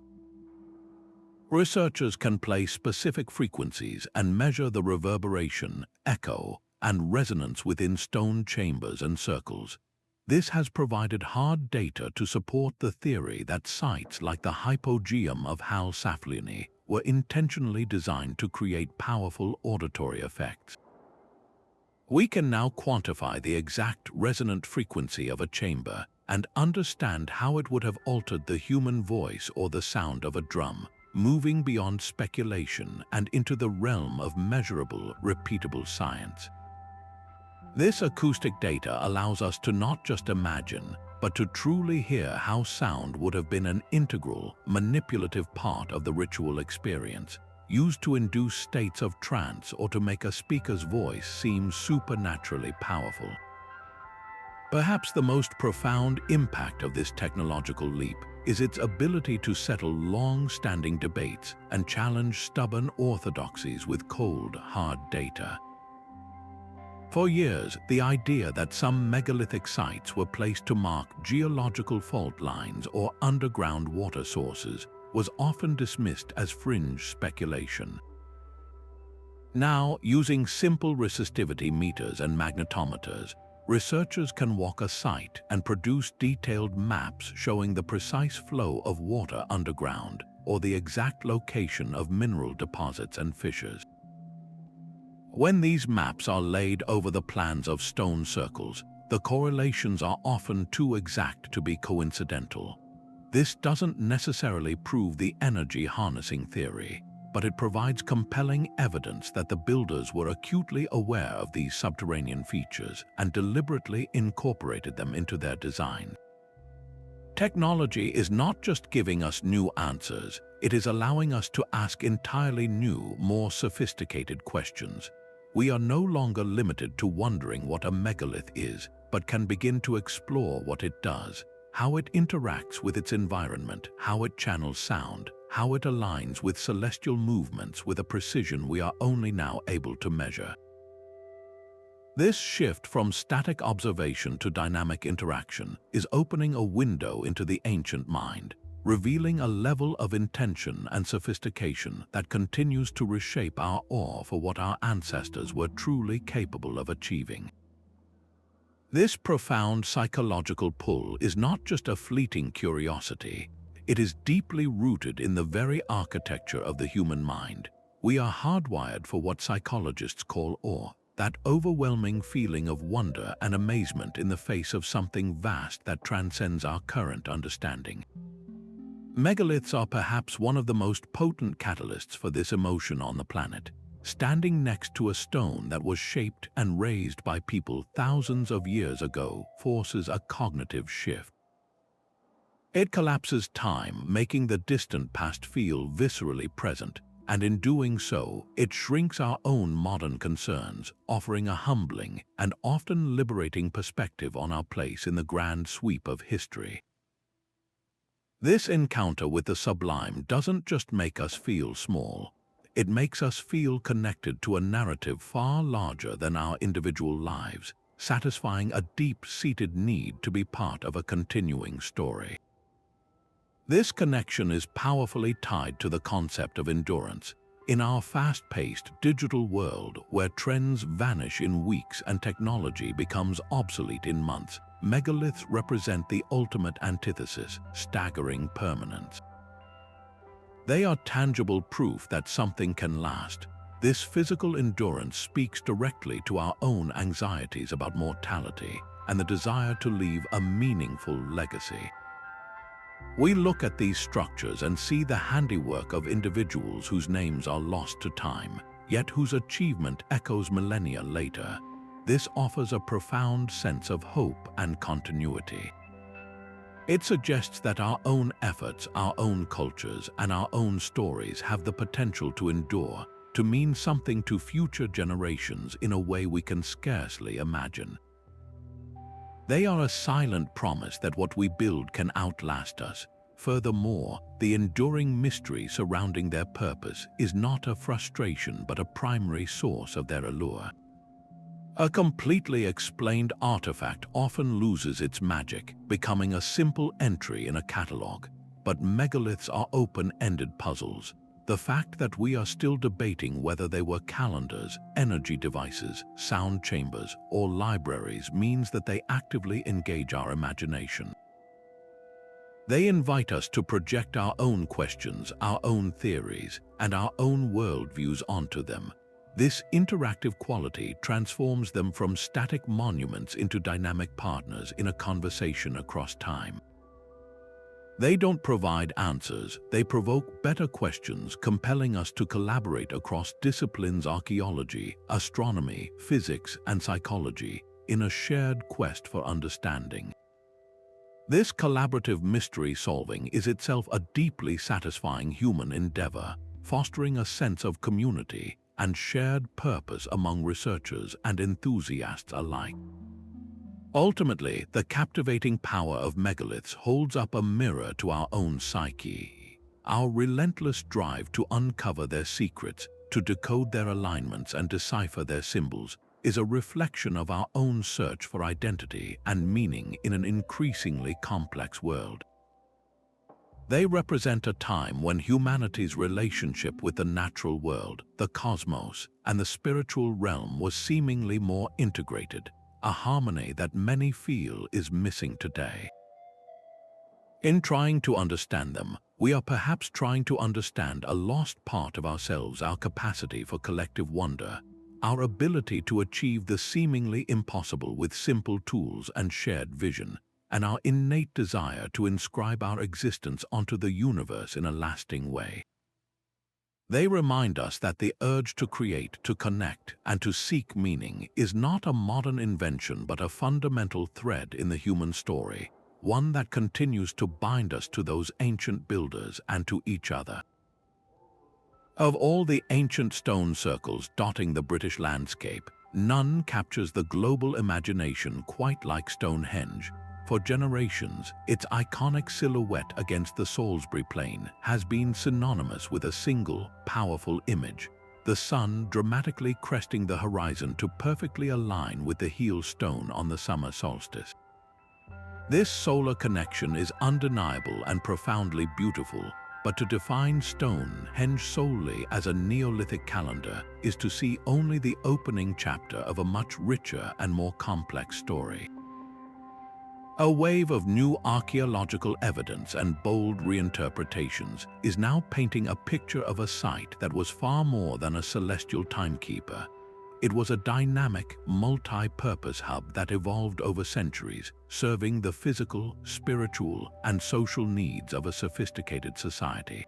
Researchers can play specific frequencies and measure the reverberation, echo, and resonance within stone chambers and circles. This has provided hard data to support the theory that sites like the hypogeum of Hal Saflieni were intentionally designed to create powerful auditory effects. We can now quantify the exact resonant frequency of a chamber and understand how it would have altered the human voice or the sound of a drum, moving beyond speculation and into the realm of measurable, repeatable science. This acoustic data allows us to not just imagine, but to truly hear how sound would have been an integral, manipulative part of the ritual experience, used to induce states of trance or to make a speaker's voice seem supernaturally powerful. Perhaps the most profound impact of this technological leap is its ability to settle long-standing debates and challenge stubborn orthodoxies with cold, hard data. For years, the idea that some megalithic sites were placed to mark geological fault lines or underground water sources was often dismissed as fringe speculation. Now, using simple resistivity meters and magnetometers, researchers can walk a site and produce detailed maps showing the precise flow of water underground or the exact location of mineral deposits and fissures. When these maps are laid over the plans of stone circles, the correlations are often too exact to be coincidental. This doesn't necessarily prove the energy harnessing theory, but it provides compelling evidence that the builders were acutely aware of these subterranean features and deliberately incorporated them into their design. Technology is not just giving us new answers, it is allowing us to ask entirely new, more sophisticated questions. We are no longer limited to wondering what a megalith is, but can begin to explore what it does, how it interacts with its environment, how it channels sound, how it aligns with celestial movements with a precision we are only now able to measure. This shift from static observation to dynamic interaction is opening a window into the ancient mind, revealing a level of intention and sophistication that continues to reshape our awe for what our ancestors were truly capable of achieving. This profound psychological pull is not just a fleeting curiosity. It is deeply rooted in the very architecture of the human mind. We are hardwired for what psychologists call awe, that overwhelming feeling of wonder and amazement in the face of something vast that transcends our current understanding. Megaliths are perhaps one of the most potent catalysts for this emotion on the planet. Standing next to a stone that was shaped and raised by people thousands of years ago forces a cognitive shift. It collapses time, making the distant past feel viscerally present, and in doing so, it shrinks our own modern concerns, offering a humbling and often liberating perspective on our place in the grand sweep of history. This encounter with the sublime doesn't just make us feel small. It makes us feel connected to a narrative far larger than our individual lives, satisfying a deep-seated need to be part of a continuing story. This connection is powerfully tied to the concept of endurance. In our fast-paced digital world where trends vanish in weeks and technology becomes obsolete in months, megaliths represent the ultimate antithesis, staggering permanence. They are tangible proof that something can last. This physical endurance speaks directly to our own anxieties about mortality and the desire to leave a meaningful legacy. We look at these structures and see the handiwork of individuals whose names are lost to time, yet whose achievement echoes millennia later. This offers a profound sense of hope and continuity. It suggests that our own efforts, our own cultures, and our own stories have the potential to endure, to mean something to future generations in a way we can scarcely imagine. They are a silent promise that what we build can outlast us. Furthermore, the enduring mystery surrounding their purpose is not a frustration but a primary source of their allure. A completely explained artifact often loses its magic, becoming a simple entry in a catalogue. But megaliths are open-ended puzzles. The fact that we are still debating whether they were calendars, energy devices, sound chambers, or libraries means that they actively engage our imagination. They invite us to project our own questions, our own theories, and our own worldviews onto them. This interactive quality transforms them from static monuments into dynamic partners in a conversation across time. They don't provide answers, they provoke better questions, compelling us to collaborate across disciplines: archaeology, astronomy, physics, and psychology, in a shared quest for understanding. This collaborative mystery solving is itself a deeply satisfying human endeavor, fostering a sense of community and shared purpose among researchers and enthusiasts alike. Ultimately, the captivating power of megaliths holds up a mirror to our own psyche. Our relentless drive to uncover their secrets, to decode their alignments and decipher their symbols, is a reflection of our own search for identity and meaning in an increasingly complex world. They represent a time when humanity's relationship with the natural world, the cosmos, and the spiritual realm was seemingly more integrated, a harmony that many feel is missing today. In trying to understand them, we are perhaps trying to understand a lost part of ourselves: our capacity for collective wonder, our ability to achieve the seemingly impossible with simple tools and shared vision, and our innate desire to inscribe our existence onto the universe in a lasting way. They remind us that the urge to create, to connect, and to seek meaning is not a modern invention but a fundamental thread in the human story, one that continues to bind us to those ancient builders and to each other. Of all the ancient stone circles dotting the British landscape, none captures the global imagination quite like Stonehenge. For generations, its iconic silhouette against the Salisbury Plain has been synonymous with a single, powerful image: the sun dramatically cresting the horizon to perfectly align with the heel stone on the summer solstice. This solar connection is undeniable and profoundly beautiful, but to define Stonehenge solely as a Neolithic calendar is to see only the opening chapter of a much richer and more complex story. A wave of new archaeological evidence and bold reinterpretations is now painting a picture of a site that was far more than a celestial timekeeper. It was a dynamic, multi-purpose hub that evolved over centuries, serving the physical, spiritual, and social needs of a sophisticated society.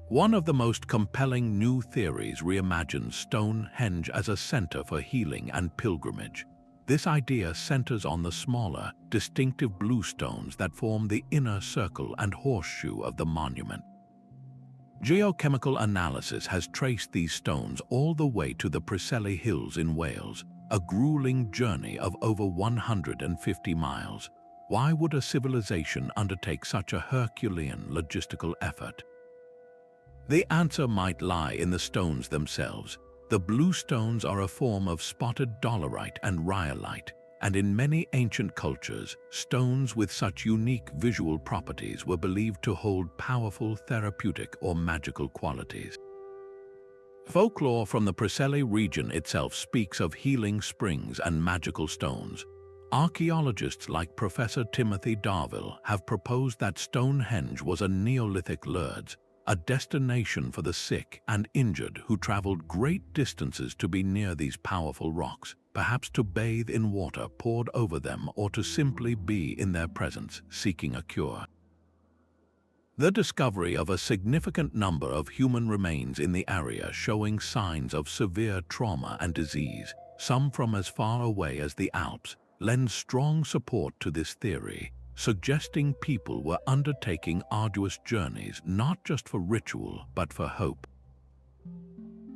One of the most compelling new theories reimagines Stonehenge as a center for healing and pilgrimage. This idea centers on the smaller, distinctive blue stones that form the inner circle and horseshoe of the monument. Geochemical analysis has traced these stones all the way to the Preseli Hills in Wales, a grueling journey of over 150 miles. Why would a civilization undertake such a Herculean logistical effort? The answer might lie in the stones themselves. The blue stones are a form of spotted dolerite and rhyolite, and in many ancient cultures, stones with such unique visual properties were believed to hold powerful therapeutic or magical qualities. Folklore from the Preseli region itself speaks of healing springs and magical stones. Archaeologists like Professor Timothy Darville have proposed that Stonehenge was a Neolithic Lourdes, a destination for the sick and injured who traveled great distances to be near these powerful rocks, perhaps to bathe in water poured over them or to simply be in their presence, seeking a cure. The discovery of a significant number of human remains in the area showing signs of severe trauma and disease, some from as far away as the Alps, lends strong support to this theory, suggesting people were undertaking arduous journeys not just for ritual but for hope.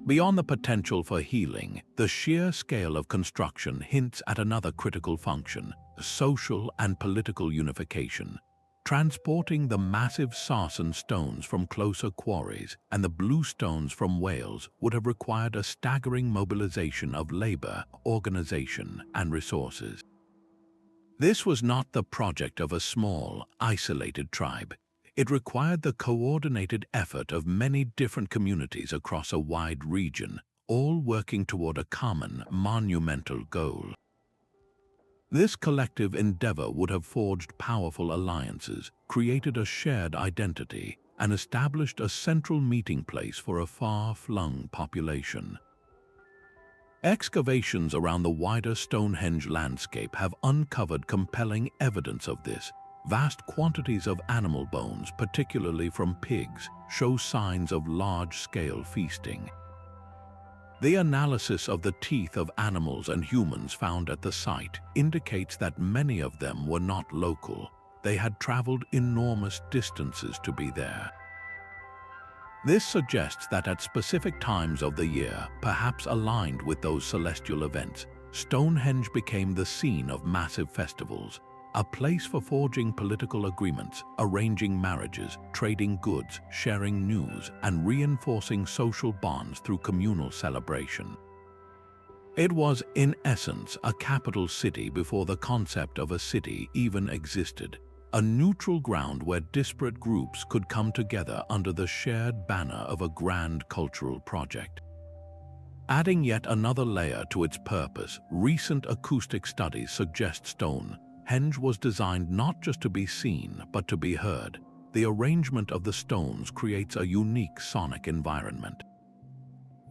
Beyond the potential for healing, the sheer scale of construction hints at another critical function: social and political unification. Transporting the massive sarsen stones from closer quarries and the blue stones from Wales would have required a staggering mobilization of labor, organization, and resources. This was not the project of a small, isolated tribe. It required the coordinated effort of many different communities across a wide region, all working toward a common, monumental goal. This collective endeavor would have forged powerful alliances, created a shared identity, and established a central meeting place for a far-flung population. Excavations around the wider Stonehenge landscape have uncovered compelling evidence of this. Vast quantities of animal bones, particularly from pigs, show signs of large-scale feasting. The analysis of the teeth of animals and humans found at the site indicates that many of them were not local. They had traveled enormous distances to be there. This suggests that at specific times of the year, perhaps aligned with those celestial events, Stonehenge became the scene of massive festivals, a place for forging political agreements, arranging marriages, trading goods, sharing news, and reinforcing social bonds through communal celebration. It was, in essence, a capital city before the concept of a city even existed, a neutral ground where disparate groups could come together under the shared banner of a grand cultural project. Adding yet another layer to its purpose, recent acoustic studies suggest Stonehenge was designed not just to be seen, but to be heard. The arrangement of the stones creates a unique sonic environment.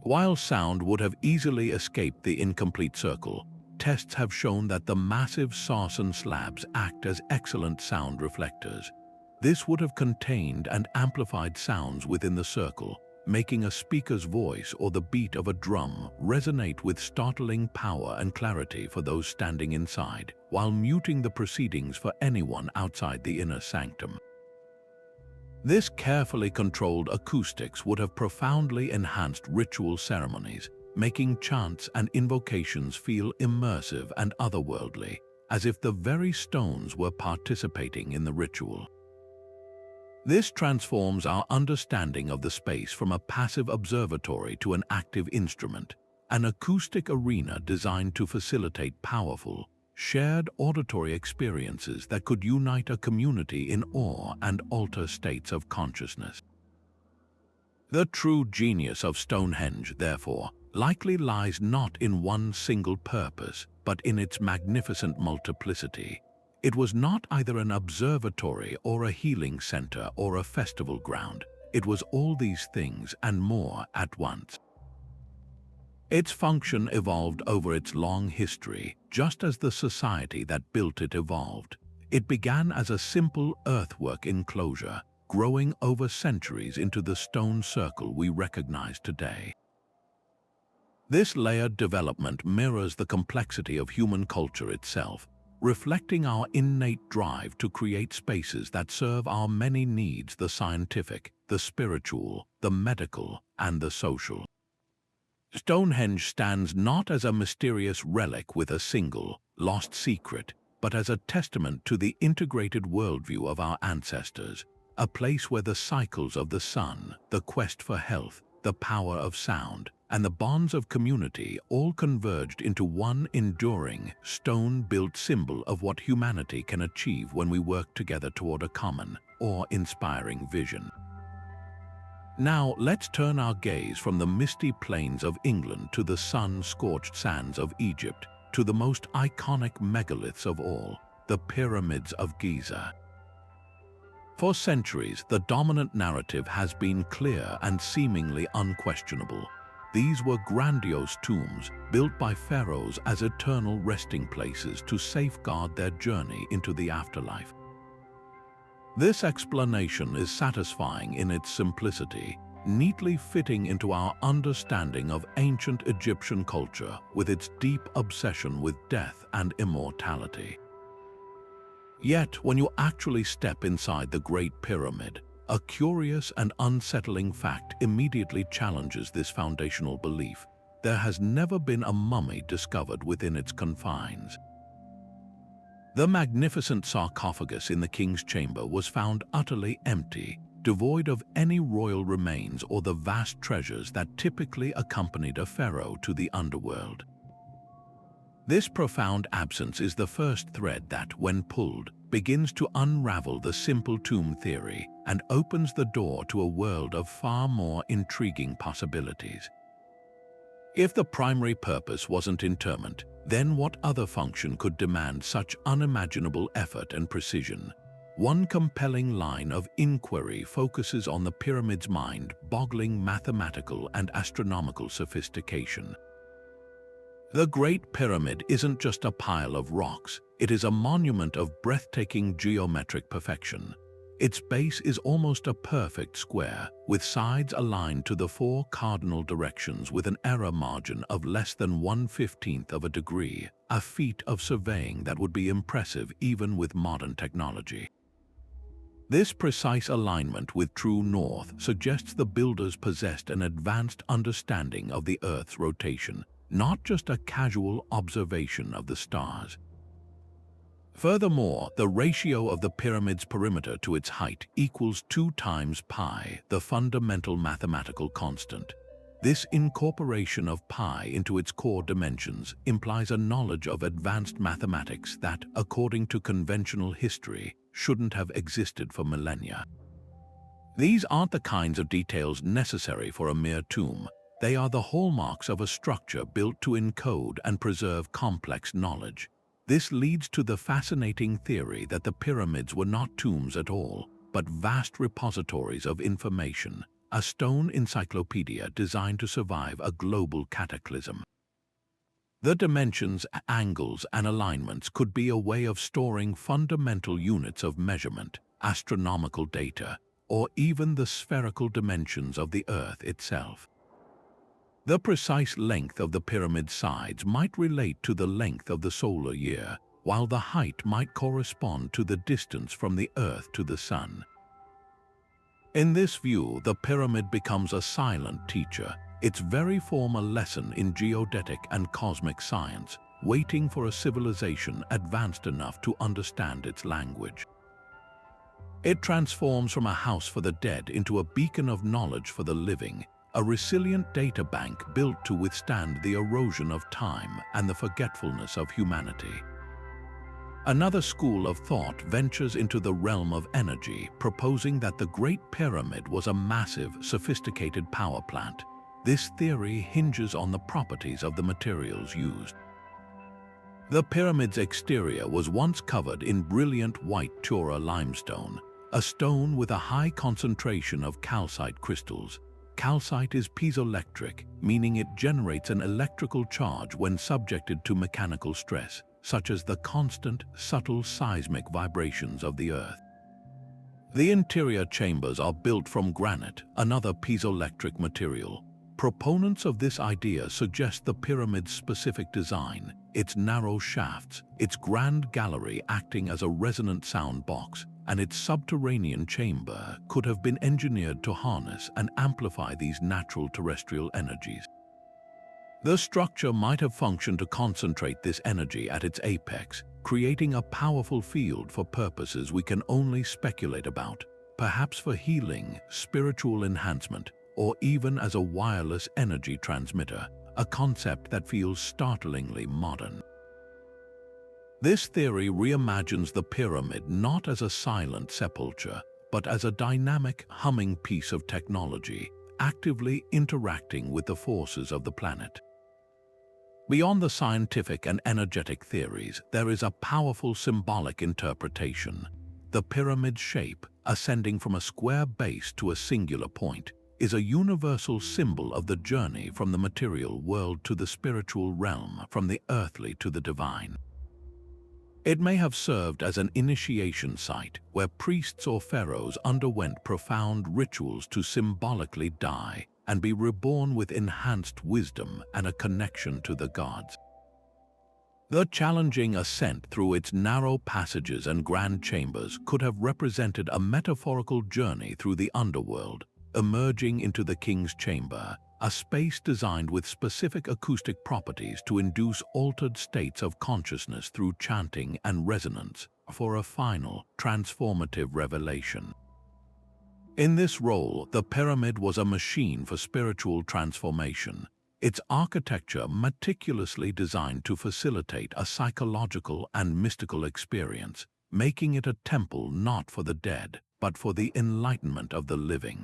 While sound would have easily escaped the incomplete circle, tests have shown that the massive sarsen slabs act as excellent sound reflectors. This would have contained and amplified sounds within the circle, making a speaker's voice or the beat of a drum resonate with startling power and clarity for those standing inside, while muting the proceedings for anyone outside the inner sanctum. This carefully controlled acoustics would have profoundly enhanced ritual ceremonies, making chants and invocations feel immersive and otherworldly, as if the very stones were participating in the ritual. This transforms our understanding of the space from a passive observatory to an active instrument, an acoustic arena designed to facilitate powerful, shared auditory experiences that could unite a community in awe and alter states of consciousness. The true genius of Stonehenge, therefore, likely lies not in one single purpose, but in its magnificent multiplicity. It was not either an observatory or a healing center or a festival ground. It was all these things and more at once. Its function evolved over its long history, just as the society that built it evolved. It began as a simple earthwork enclosure, growing over centuries into the stone circle we recognize today. This layered development mirrors the complexity of human culture itself, reflecting our innate drive to create spaces that serve our many needs: the scientific, the spiritual, the medical, and the social. Stonehenge stands not as a mysterious relic with a single, lost secret, but as a testament to the integrated worldview of our ancestors, a place where the cycles of the sun, the quest for health, the power of sound, and the bonds of community all converged into one enduring, stone-built symbol of what humanity can achieve when we work together toward a common, awe-inspiring vision. Now let's turn our gaze from the misty plains of England to the sun-scorched sands of Egypt, to the most iconic megaliths of all, the pyramids of Giza. For centuries, the dominant narrative has been clear and seemingly unquestionable. These were grandiose tombs built by pharaohs as eternal resting places to safeguard their journey into the afterlife. This explanation is satisfying in its simplicity, neatly fitting into our understanding of ancient Egyptian culture with its deep obsession with death and immortality. Yet, when you actually step inside the Great Pyramid, a curious and unsettling fact immediately challenges this foundational belief. There has never been a mummy discovered within its confines. The magnificent sarcophagus in the king's chamber was found utterly empty, devoid of any royal remains or the vast treasures that typically accompanied a pharaoh to the underworld. This profound absence is the first thread that, when pulled, begins to unravel the simple tomb theory and opens the door to a world of far more intriguing possibilities. If the primary purpose wasn't interment, then what other function could demand such unimaginable effort and precision? One compelling line of inquiry focuses on the pyramid's mind-boggling mathematical and astronomical sophistication. The Great Pyramid isn't just a pile of rocks, it is a monument of breathtaking geometric perfection. Its base is almost a perfect square, with sides aligned to the four cardinal directions with an error margin of less than 1/15 of a degree, a feat of surveying that would be impressive even with modern technology. This precise alignment with true north suggests the builders possessed an advanced understanding of the Earth's rotation, not just a casual observation of the stars. Furthermore, the ratio of the pyramid's perimeter to its height equals 2 times pi, the fundamental mathematical constant. This incorporation of pi into its core dimensions implies a knowledge of advanced mathematics that, according to conventional history, shouldn't have existed for millennia. These aren't the kinds of details necessary for a mere tomb. They are the hallmarks of a structure built to encode and preserve complex knowledge. This leads to the fascinating theory that the pyramids were not tombs at all, but vast repositories of information, a stone encyclopedia designed to survive a global cataclysm. The dimensions, angles, and alignments could be a way of storing fundamental units of measurement, astronomical data, or even the spherical dimensions of the Earth itself. The precise length of the pyramid's sides might relate to the length of the solar year, while the height might correspond to the distance from the Earth to the Sun. In this view, the pyramid becomes a silent teacher, its very form a lesson in geodetic and cosmic science, waiting for a civilization advanced enough to understand its language. It transforms from a house for the dead into a beacon of knowledge for the living, a resilient data bank built to withstand the erosion of time and the forgetfulness of humanity. Another school of thought ventures into the realm of energy, proposing that the Great Pyramid was a massive, sophisticated power plant. This theory hinges on the properties of the materials used. The pyramid's exterior was once covered in brilliant white Tura limestone, a stone with a high concentration of calcite crystals. Calcite is piezoelectric, meaning it generates an electrical charge when subjected to mechanical stress, such as the constant, subtle seismic vibrations of the Earth. The interior chambers are built from granite, another piezoelectric material. Proponents of this idea suggest the pyramid's specific design, its narrow shafts, its grand gallery acting as a resonant sound box, and its subterranean chamber could have been engineered to harness and amplify these natural terrestrial energies. The structure might have functioned to concentrate this energy at its apex, creating a powerful field for purposes we can only speculate about, perhaps for healing, spiritual enhancement, or even as a wireless energy transmitter, a concept that feels startlingly modern. This theory reimagines the pyramid not as a silent sepulchre, but as a dynamic, humming piece of technology, actively interacting with the forces of the planet. Beyond the scientific and energetic theories, there is a powerful symbolic interpretation. The pyramid's shape, ascending from a square base to a singular point, is a universal symbol of the journey from the material world to the spiritual realm, from the earthly to the divine. It may have served as an initiation site where priests or pharaohs underwent profound rituals to symbolically die and be reborn with enhanced wisdom and a connection to the gods. The challenging ascent through its narrow passages and grand chambers could have represented a metaphorical journey through the underworld, emerging into the king's chamber, a space designed with specific acoustic properties to induce altered states of consciousness through chanting and resonance for a final, transformative revelation. In this role, the pyramid was a machine for spiritual transformation, its architecture meticulously designed to facilitate a psychological and mystical experience, making it a temple not for the dead, but for the enlightenment of the living.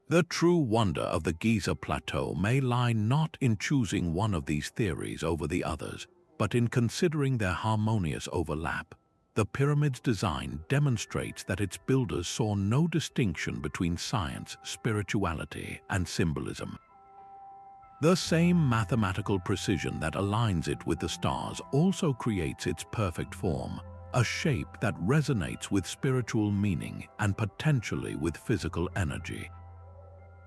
The true wonder of the Giza Plateau may lie not in choosing one of these theories over the others, but in considering their harmonious overlap. The pyramid's design demonstrates that its builders saw no distinction between science, spirituality, and symbolism. The same mathematical precision that aligns it with the stars also creates its perfect form, a shape that resonates with spiritual meaning and potentially with physical energy.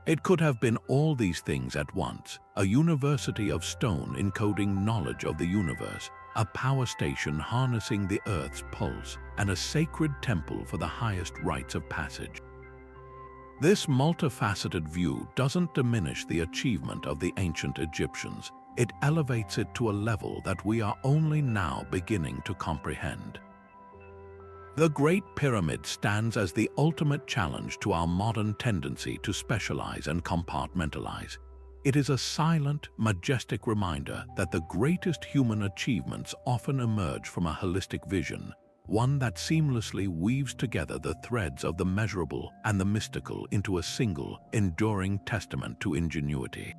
It could have been all these things at once: a university of stone encoding knowledge of the universe, a power station harnessing the Earth's pulse, and a sacred temple for the highest rites of passage. This multifaceted view doesn't diminish the achievement of the ancient Egyptians. It elevates it to a level that we are only now beginning to comprehend. The Great Pyramid stands as the ultimate challenge to our modern tendency to specialize and compartmentalize. It is a silent, majestic reminder that the greatest human achievements often emerge from a holistic vision, one that seamlessly weaves together the threads of the measurable and the mystical into a single, enduring testament to ingenuity.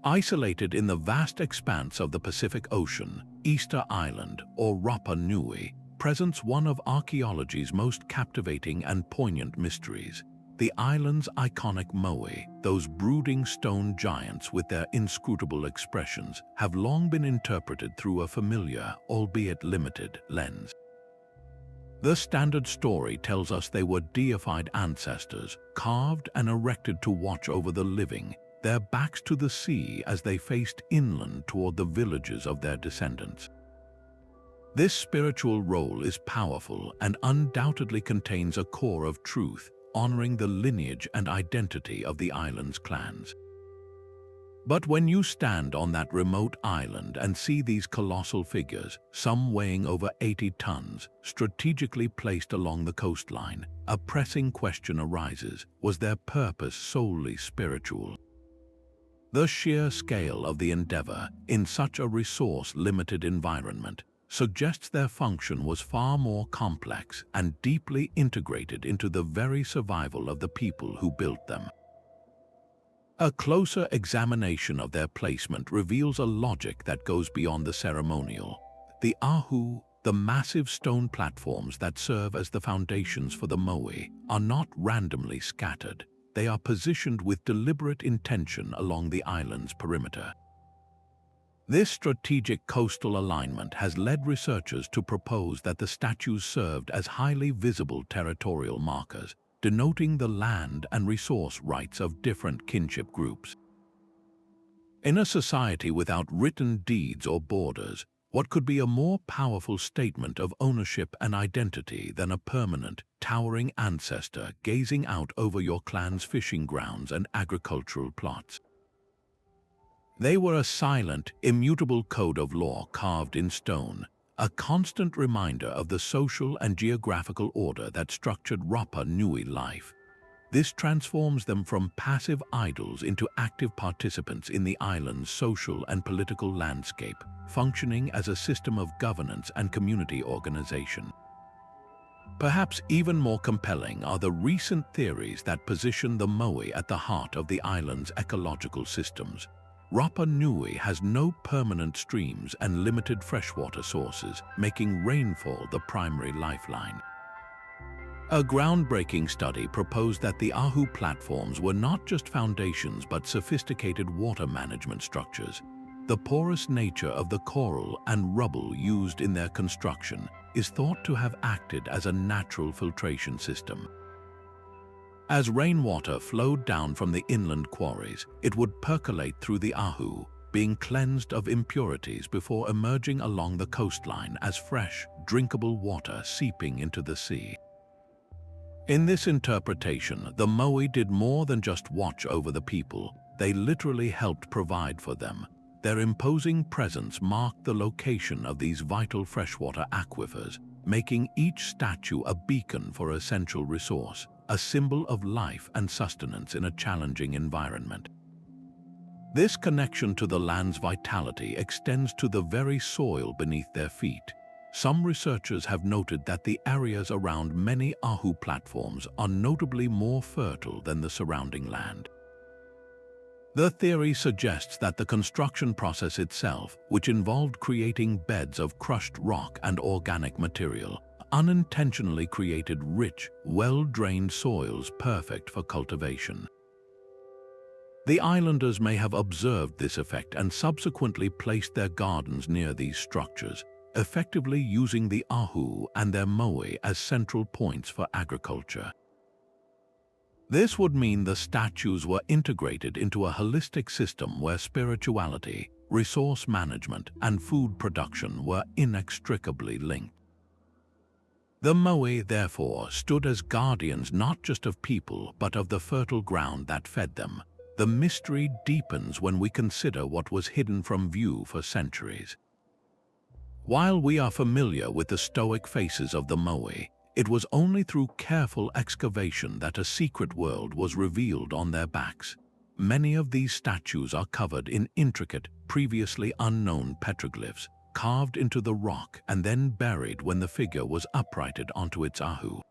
Isolated in the vast expanse of the Pacific Ocean, Easter Island, or Rapa Nui, presents one of archaeology's most captivating and poignant mysteries. The island's iconic moai, those brooding stone giants with their inscrutable expressions, have long been interpreted through a familiar, albeit limited, lens. The standard story tells us they were deified ancestors, carved and erected to watch over the living, their backs to the sea as they faced inland toward the villages of their descendants. This spiritual role is powerful and undoubtedly contains a core of truth, honoring the lineage and identity of the island's clans. But when you stand on that remote island and see these colossal figures, some weighing over 80 tons, strategically placed along the coastline, a pressing question arises: was their purpose solely spiritual? The sheer scale of the endeavor, in such a resource-limited environment, suggests their function was far more complex and deeply integrated into the very survival of the people who built them. A closer examination of their placement reveals a logic that goes beyond the ceremonial. The ahu, the massive stone platforms that serve as the foundations for the moai, are not randomly scattered. They are positioned with deliberate intention along the island's perimeter. This strategic coastal alignment has led researchers to propose that the statues served as highly visible territorial markers, denoting the land and resource rights of different kinship groups. In a society without written deeds or borders, what could be a more powerful statement of ownership and identity than a permanent, towering ancestor gazing out over your clan's fishing grounds and agricultural plots? They were a silent, immutable code of law carved in stone, a constant reminder of the social and geographical order that structured Rapa Nui life. This transforms them from passive idols into active participants in the island's social and political landscape, functioning as a system of governance and community organization. Perhaps even more compelling are the recent theories that position the Moai at the heart of the island's ecological systems. Rapa Nui has no permanent streams and limited freshwater sources, making rainfall the primary lifeline. A groundbreaking study proposed that the Ahu platforms were not just foundations but sophisticated water management structures. The porous nature of the coral and rubble used in their construction is thought to have acted as a natural filtration system. As rainwater flowed down from the inland quarries, it would percolate through the Ahu, being cleansed of impurities before emerging along the coastline as fresh, drinkable water seeping into the sea. In this interpretation, the Moai did more than just watch over the people. They literally helped provide for them. Their imposing presence marked the location of these vital freshwater aquifers, making each statue a beacon for essential resource, a symbol of life and sustenance in a challenging environment. This connection to the land's vitality extends to the very soil beneath their feet. Some researchers have noted that the areas around many Ahu platforms are notably more fertile than the surrounding land. The theory suggests that the construction process itself, which involved creating beds of crushed rock and organic material, unintentionally created rich, well-drained soils perfect for cultivation. The islanders may have observed this effect and subsequently placed their gardens near these structures, effectively using the Ahu and their Moai as central points for agriculture. This would mean the statues were integrated into a holistic system where spirituality, resource management, and food production were inextricably linked. The Moai, therefore, stood as guardians not just of people but of the fertile ground that fed them. The mystery deepens when we consider what was hidden from view for centuries. While we are familiar with the stoic faces of the Moai, it was only through careful excavation that a secret world was revealed on their backs. Many of these statues are covered in intricate, previously unknown petroglyphs, carved into the rock and then buried when the figure was uprighted onto its Ahu.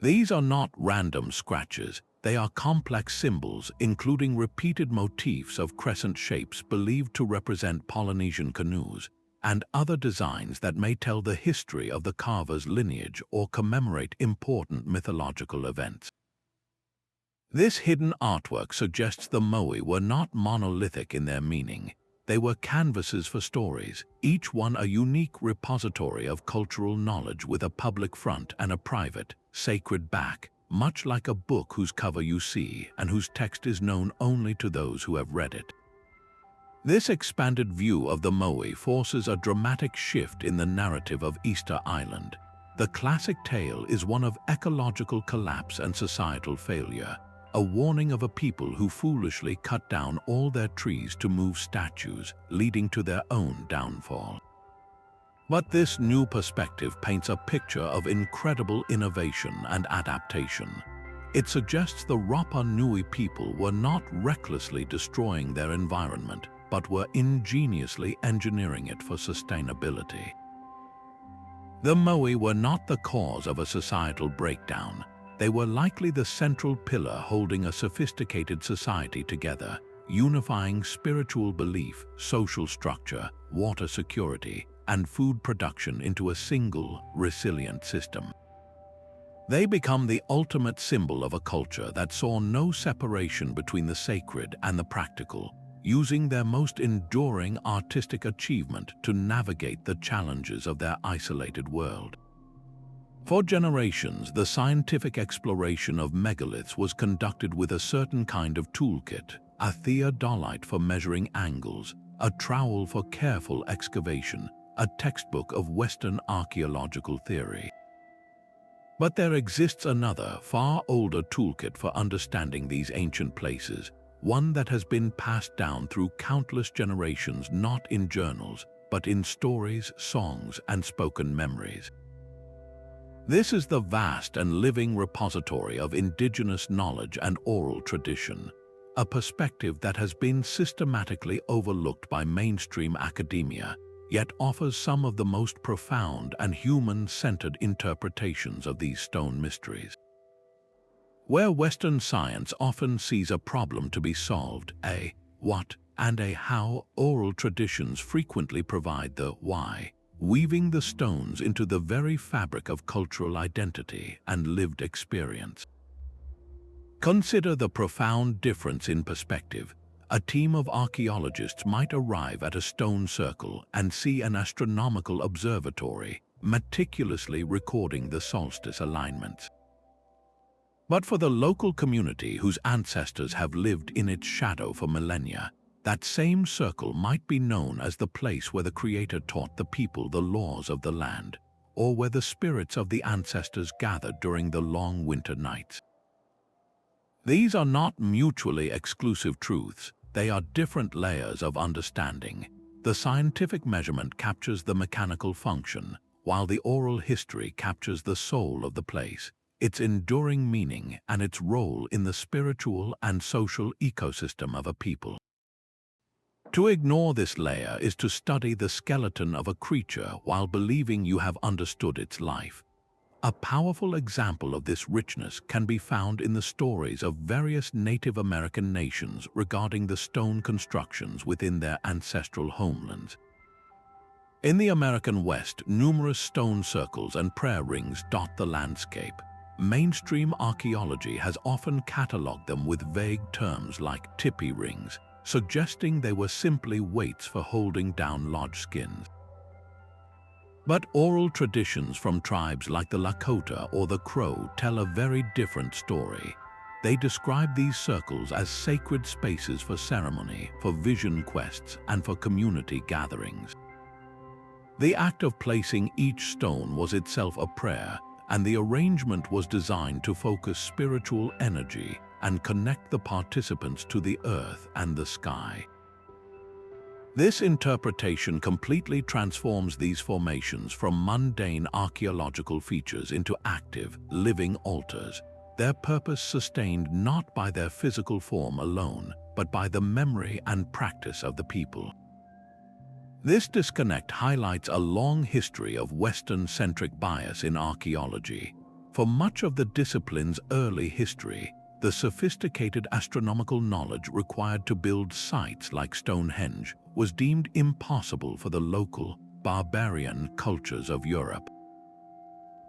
These are not random scratches. They are complex symbols, including repeated motifs of crescent shapes believed to represent Polynesian canoes, and other designs that may tell the history of the carver's lineage or commemorate important mythological events. This hidden artwork suggests the Moai were not monolithic in their meaning. They were canvases for stories, each one a unique repository of cultural knowledge with a public front and a private, sacred back, much like a book whose cover you see and whose text is known only to those who have read it. This expanded view of the Moai forces a dramatic shift in the narrative of Easter Island. The classic tale is one of ecological collapse and societal failure, a warning of a people who foolishly cut down all their trees to move statues, leading to their own downfall. But this new perspective paints a picture of incredible innovation and adaptation. It suggests the Rapa Nui people were not recklessly destroying their environment, but were ingeniously engineering it for sustainability. The Moai were not the cause of a societal breakdown. They were likely the central pillar holding a sophisticated society together, unifying spiritual belief, social structure, water security, and food production into a single, resilient system. They become the ultimate symbol of a culture that saw no separation between the sacred and the practical, using their most enduring artistic achievement to navigate the challenges of their isolated world. For generations, the scientific exploration of megaliths was conducted with a certain kind of toolkit, a theodolite for measuring angles, a trowel for careful excavation, a textbook of Western archaeological theory. But there exists another, far older toolkit for understanding these ancient places, one that has been passed down through countless generations, not in journals, but in stories, songs, and spoken memories. This is the vast and living repository of indigenous knowledge and oral tradition, a perspective that has been systematically overlooked by mainstream academia, yet offers some of the most profound and human-centered interpretations of these stone mysteries. Where Western science often sees a problem to be solved, a what and a how, oral traditions frequently provide the why, weaving the stones into the very fabric of cultural identity and lived experience. Consider the profound difference in perspective. A team of archaeologists might arrive at a stone circle and see an astronomical observatory meticulously recording the solstice alignments. But for the local community whose ancestors have lived in its shadow for millennia, that same circle might be known as the place where the Creator taught the people the laws of the land, or where the spirits of the ancestors gathered during the long winter nights. These are not mutually exclusive truths, they are different layers of understanding. The scientific measurement captures the mechanical function, while the oral history captures the soul of the place, its enduring meaning, and its role in the spiritual and social ecosystem of a people. To ignore this layer is to study the skeleton of a creature while believing you have understood its life. A powerful example of this richness can be found in the stories of various Native American nations regarding the stone constructions within their ancestral homelands. In the American West, numerous stone circles and prayer rings dot the landscape. Mainstream archaeology has often catalogued them with vague terms like tipi rings, suggesting they were simply weights for holding down lodge skins. But oral traditions from tribes like the Lakota or the Crow tell a very different story. They describe these circles as sacred spaces for ceremony, for vision quests, and for community gatherings. The act of placing each stone was itself a prayer, and the arrangement was designed to focus spiritual energy and connect the participants to the earth and the sky. This interpretation completely transforms these formations from mundane archaeological features into active, living altars, their purpose sustained not by their physical form alone, but by the memory and practice of the people. This disconnect highlights a long history of Western-centric bias in archaeology. For much of the discipline's early history, the sophisticated astronomical knowledge required to build sites like Stonehenge was deemed impossible for the local, barbarian cultures of Europe.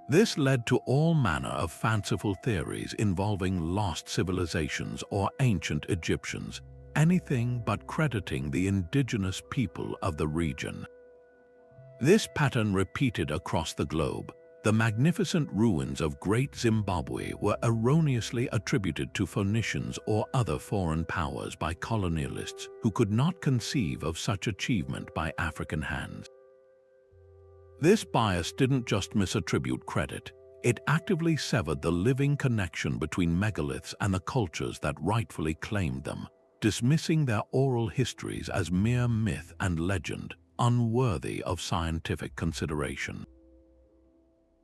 This led to all manner of fanciful theories involving lost civilizations or ancient Egyptians, anything but crediting the indigenous people of the region. This pattern repeated across the globe. The magnificent ruins of Great Zimbabwe were erroneously attributed to Phoenicians or other foreign powers by colonialists who could not conceive of such achievement by African hands. This bias didn't just misattribute credit, it actively severed the living connection between megaliths and the cultures that rightfully claimed them, dismissing their oral histories as mere myth and legend, unworthy of scientific consideration.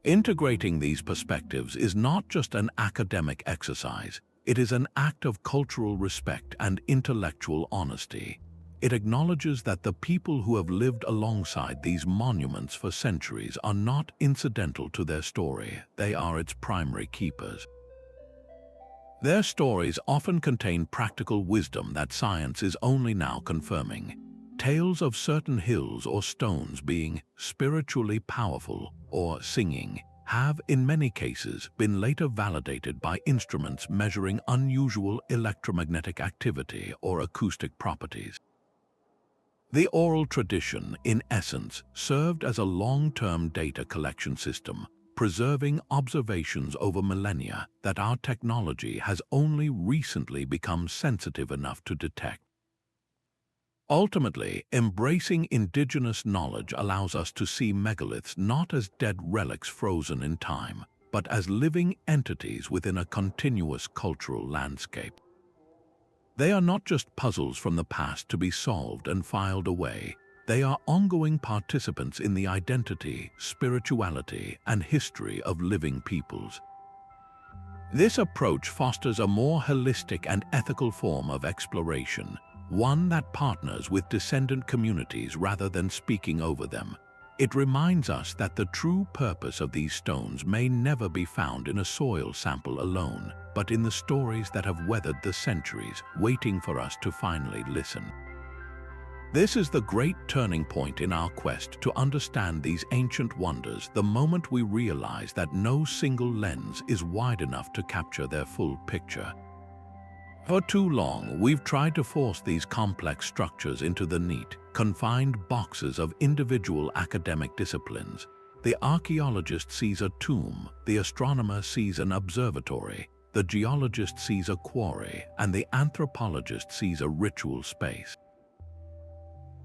Integrating these perspectives is not just an academic exercise, it is an act of cultural respect and intellectual honesty. It acknowledges that the people who have lived alongside these monuments for centuries are not incidental to their story, they are its primary keepers. Their stories often contain practical wisdom that science is only now confirming. Tales of certain hills or stones being spiritually powerful or singing have, in many cases, been later validated by instruments measuring unusual electromagnetic activity or acoustic properties. The oral tradition, in essence, served as a long-term data collection system, preserving observations over millennia that our technology has only recently become sensitive enough to detect. Ultimately, embracing indigenous knowledge allows us to see megaliths not as dead relics frozen in time, but as living entities within a continuous cultural landscape. They are not just puzzles from the past to be solved and filed away. They are ongoing participants in the identity, spirituality, and history of living peoples. This approach fosters a more holistic and ethical form of exploration, one that partners with descendant communities rather than speaking over them. It reminds us that the true purpose of these stones may never be found in a soil sample alone, but in the stories that have weathered the centuries, waiting for us to finally listen. This is the great turning point in our quest to understand these ancient wonders, the moment we realize that no single lens is wide enough to capture their full picture. For too long, we've tried to force these complex structures into the neat, confined boxes of individual academic disciplines. The archaeologist sees a tomb, the astronomer sees an observatory, the geologist sees a quarry, and the anthropologist sees a ritual space.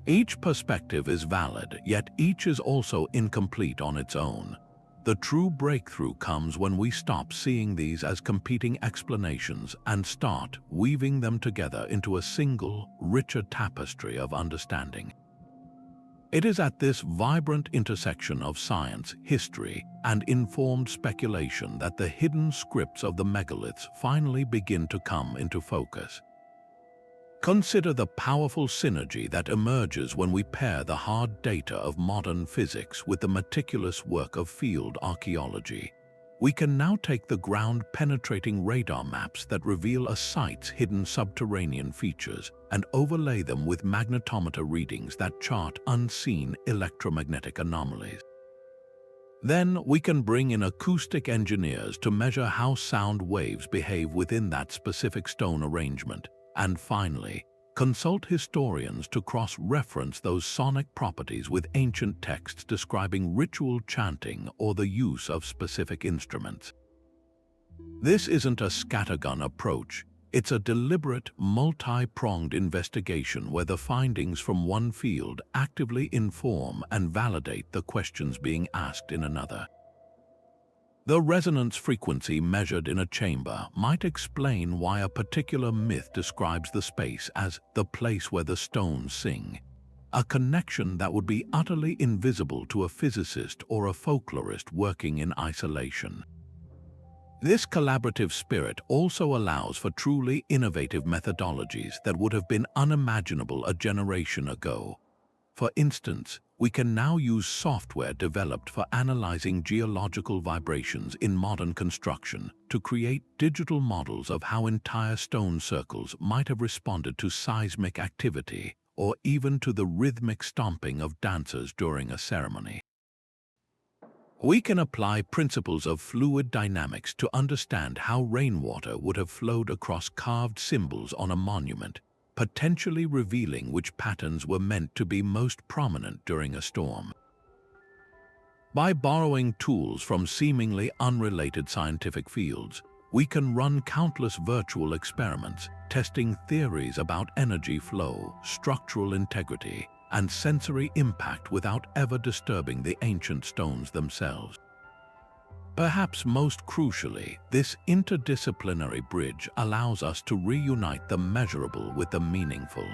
Each perspective is valid, yet each is also incomplete on its own. The true breakthrough comes when we stop seeing these as competing explanations and start weaving them together into a single, richer tapestry of understanding. It is at this vibrant intersection of science, history, and informed speculation that the hidden scripts of the megaliths finally begin to come into focus. Consider the powerful synergy that emerges when we pair the hard data of modern physics with the meticulous work of field archaeology. We can now take the ground-penetrating radar maps that reveal a site's hidden subterranean features and overlay them with magnetometer readings that chart unseen electromagnetic anomalies. Then we can bring in acoustic engineers to measure how sound waves behave within that specific stone arrangement. And finally, consult historians to cross-reference those sonic properties with ancient texts describing ritual chanting or the use of specific instruments. This isn't a scattergun approach. It's a deliberate, multi-pronged investigation where the findings from one field actively inform and validate the questions being asked in another. The resonance frequency measured in a chamber might explain why a particular myth describes the space as the place where the stones sing, a connection that would be utterly invisible to a physicist or a folklorist working in isolation. This collaborative spirit also allows for truly innovative methodologies that would have been unimaginable a generation ago. For instance, we can now use software developed for analyzing geological vibrations in modern construction to create digital models of how entire stone circles might have responded to seismic activity or even to the rhythmic stomping of dancers during a ceremony. We can apply principles of fluid dynamics to understand how rainwater would have flowed across carved symbols on a monument, potentially revealing which patterns were meant to be most prominent during a storm. By borrowing tools from seemingly unrelated scientific fields, we can run countless virtual experiments, testing theories about energy flow, structural integrity, and sensory impact without ever disturbing the ancient stones themselves. Perhaps most crucially, this interdisciplinary bridge allows us to reunite the measurable with the meaningful.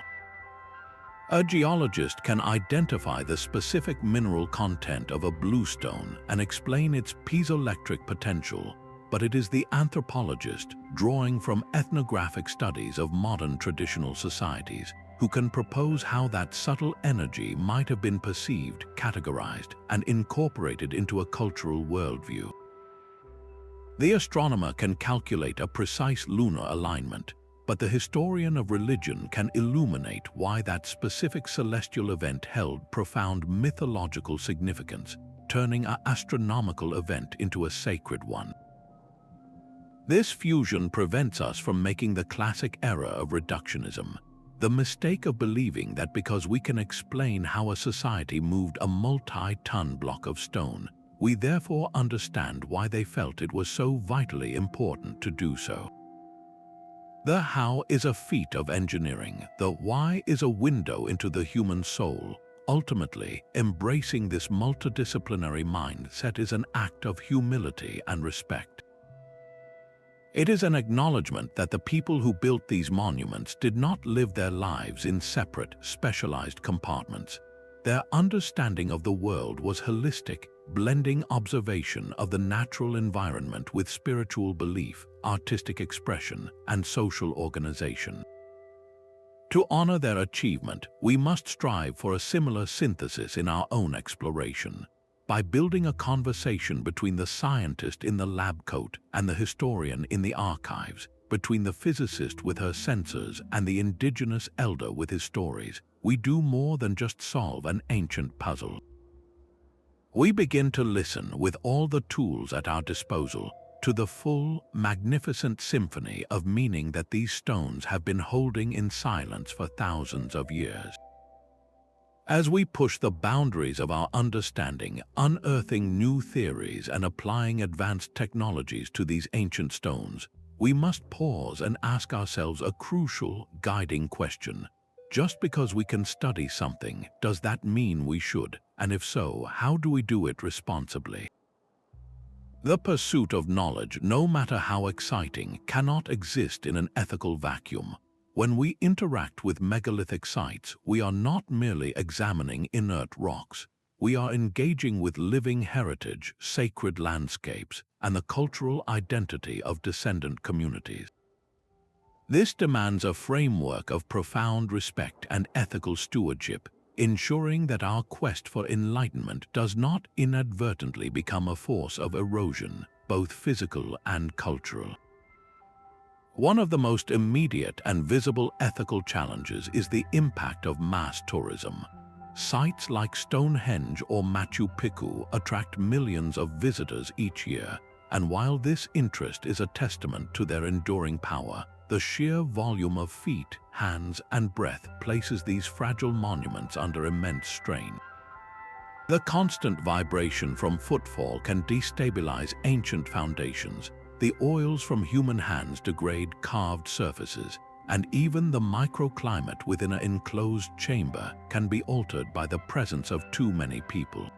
A geologist can identify the specific mineral content of a bluestone and explain its piezoelectric potential, but it is the anthropologist, drawing from ethnographic studies of modern traditional societies, who can propose how that subtle energy might have been perceived, categorized, and incorporated into a cultural worldview. The astronomer can calculate a precise lunar alignment, but the historian of religion can illuminate why that specific celestial event held profound mythological significance, turning an astronomical event into a sacred one. This fusion prevents us from making the classic error of reductionism, the mistake of believing that because we can explain how a society moved a multi-ton block of stone, we therefore understand why they felt it was so vitally important to do so. The how is a feat of engineering, the why is a window into the human soul. Ultimately, embracing this multidisciplinary mindset is an act of humility and respect. It is an acknowledgement that the people who built these monuments did not live their lives in separate, specialized compartments. Their understanding of the world was holistic, blending observation of the natural environment with spiritual belief, artistic expression, and social organization. To honor their achievement, we must strive for a similar synthesis in our own exploration. By building a conversation between the scientist in the lab coat and the historian in the archives, between the physicist with her sensors and the indigenous elder with his stories, we do more than just solve an ancient puzzle. We begin to listen with all the tools at our disposal to the full, magnificent symphony of meaning that these stones have been holding in silence for thousands of years. As we push the boundaries of our understanding, unearthing new theories and applying advanced technologies to these ancient stones, we must pause and ask ourselves a crucial, guiding question. Just because we can study something, does that mean we should? And if so, how do we do it responsibly? The pursuit of knowledge, no matter how exciting, cannot exist in an ethical vacuum. When we interact with megalithic sites, we are not merely examining inert rocks. We are engaging with living heritage, sacred landscapes, and the cultural identity of descendant communities. This demands a framework of profound respect and ethical stewardship, ensuring that our quest for enlightenment does not inadvertently become a force of erosion, both physical and cultural. One of the most immediate and visible ethical challenges is the impact of mass tourism. Sites like Stonehenge or Machu Picchu attract millions of visitors each year, and while this interest is a testament to their enduring power, the sheer volume of feet, hands, and breath places these fragile monuments under immense strain. The constant vibration from footfall can destabilize ancient foundations. The oils from human hands degrade carved surfaces, and even the microclimate within an enclosed chamber can be altered by the presence of too many people.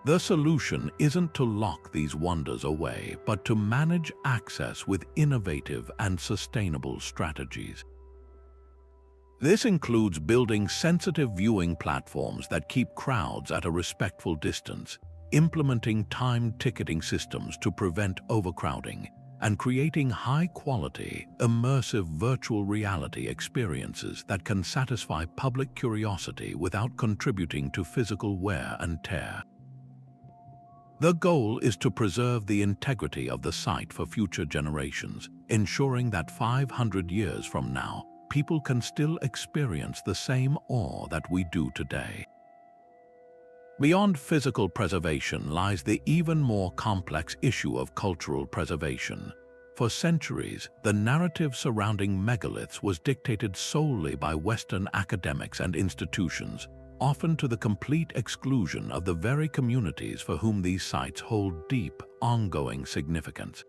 The solution isn't to lock these wonders away, but to manage access with innovative and sustainable strategies. This includes building sensitive viewing platforms that keep crowds at a respectful distance, implementing timed ticketing systems to prevent overcrowding, and creating high-quality, immersive virtual reality experiences that can satisfy public curiosity without contributing to physical wear and tear. The goal is to preserve the integrity of the site for future generations, ensuring that 500 years from now, people can still experience the same awe that we do today. Beyond physical preservation lies the even more complex issue of cultural preservation. For centuries, the narrative surrounding megaliths was dictated solely by Western academics and institutions, often to the complete exclusion of the very communities for whom these sites hold deep, ongoing significance.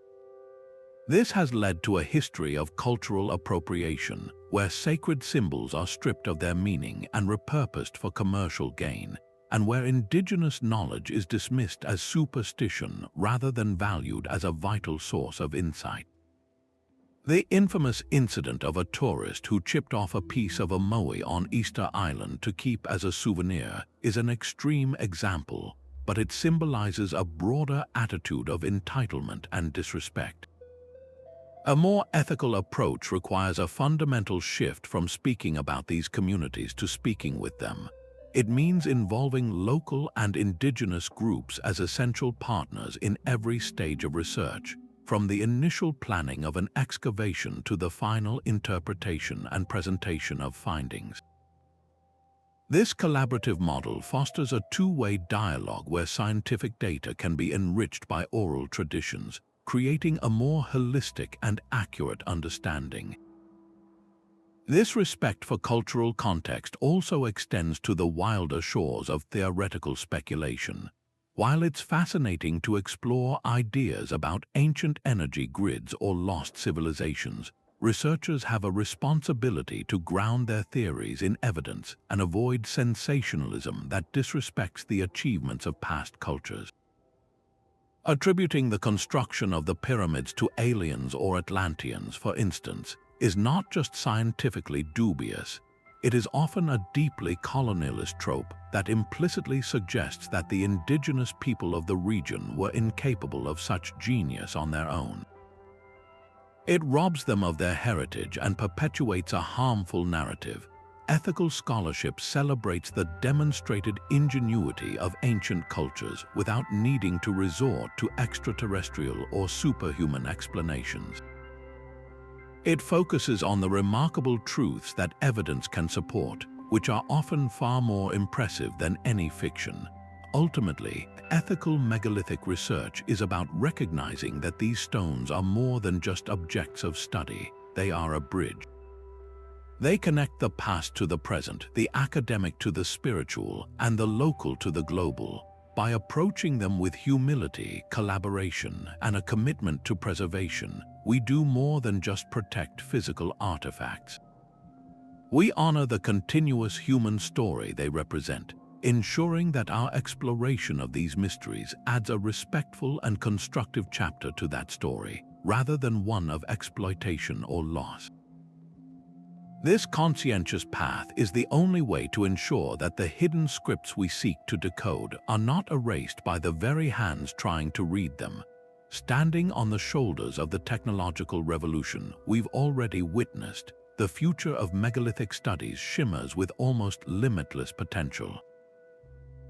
This has led to a history of cultural appropriation, where sacred symbols are stripped of their meaning and repurposed for commercial gain, and where indigenous knowledge is dismissed as superstition rather than valued as a vital source of insight. The infamous incident of a tourist who chipped off a piece of a moai on Easter Island to keep as a souvenir is an extreme example, but it symbolizes a broader attitude of entitlement and disrespect. A more ethical approach requires a fundamental shift from speaking about these communities to speaking with them. It means involving local and indigenous groups as essential partners in every stage of research, from the initial planning of an excavation to the final interpretation and presentation of findings. This collaborative model fosters a two-way dialogue where scientific data can be enriched by oral traditions, creating a more holistic and accurate understanding. This respect for cultural context also extends to the wilder shores of theoretical speculation. While it's fascinating to explore ideas about ancient energy grids or lost civilizations, researchers have a responsibility to ground their theories in evidence and avoid sensationalism that disrespects the achievements of past cultures. Attributing the construction of the pyramids to aliens or Atlanteans, for instance, is not just scientifically dubious. It is often a deeply colonialist trope that implicitly suggests that the indigenous people of the region were incapable of such genius on their own. It robs them of their heritage and perpetuates a harmful narrative. Ethical scholarship celebrates the demonstrated ingenuity of ancient cultures without needing to resort to extraterrestrial or superhuman explanations. It focuses on the remarkable truths that evidence can support, which are often far more impressive than any fiction. Ultimately, ethical megalithic research is about recognizing that these stones are more than just objects of study. They are a bridge. They connect the past to the present, the academic to the spiritual, and the local to the global. By approaching them with humility, collaboration, and a commitment to preservation, we do more than just protect physical artifacts. We honor the continuous human story they represent, ensuring that our exploration of these mysteries adds a respectful and constructive chapter to that story, rather than one of exploitation or loss. This conscientious path is the only way to ensure that the hidden scripts we seek to decode are not erased by the very hands trying to read them. Standing on the shoulders of the technological revolution we've already witnessed, the future of megalithic studies shimmers with almost limitless potential.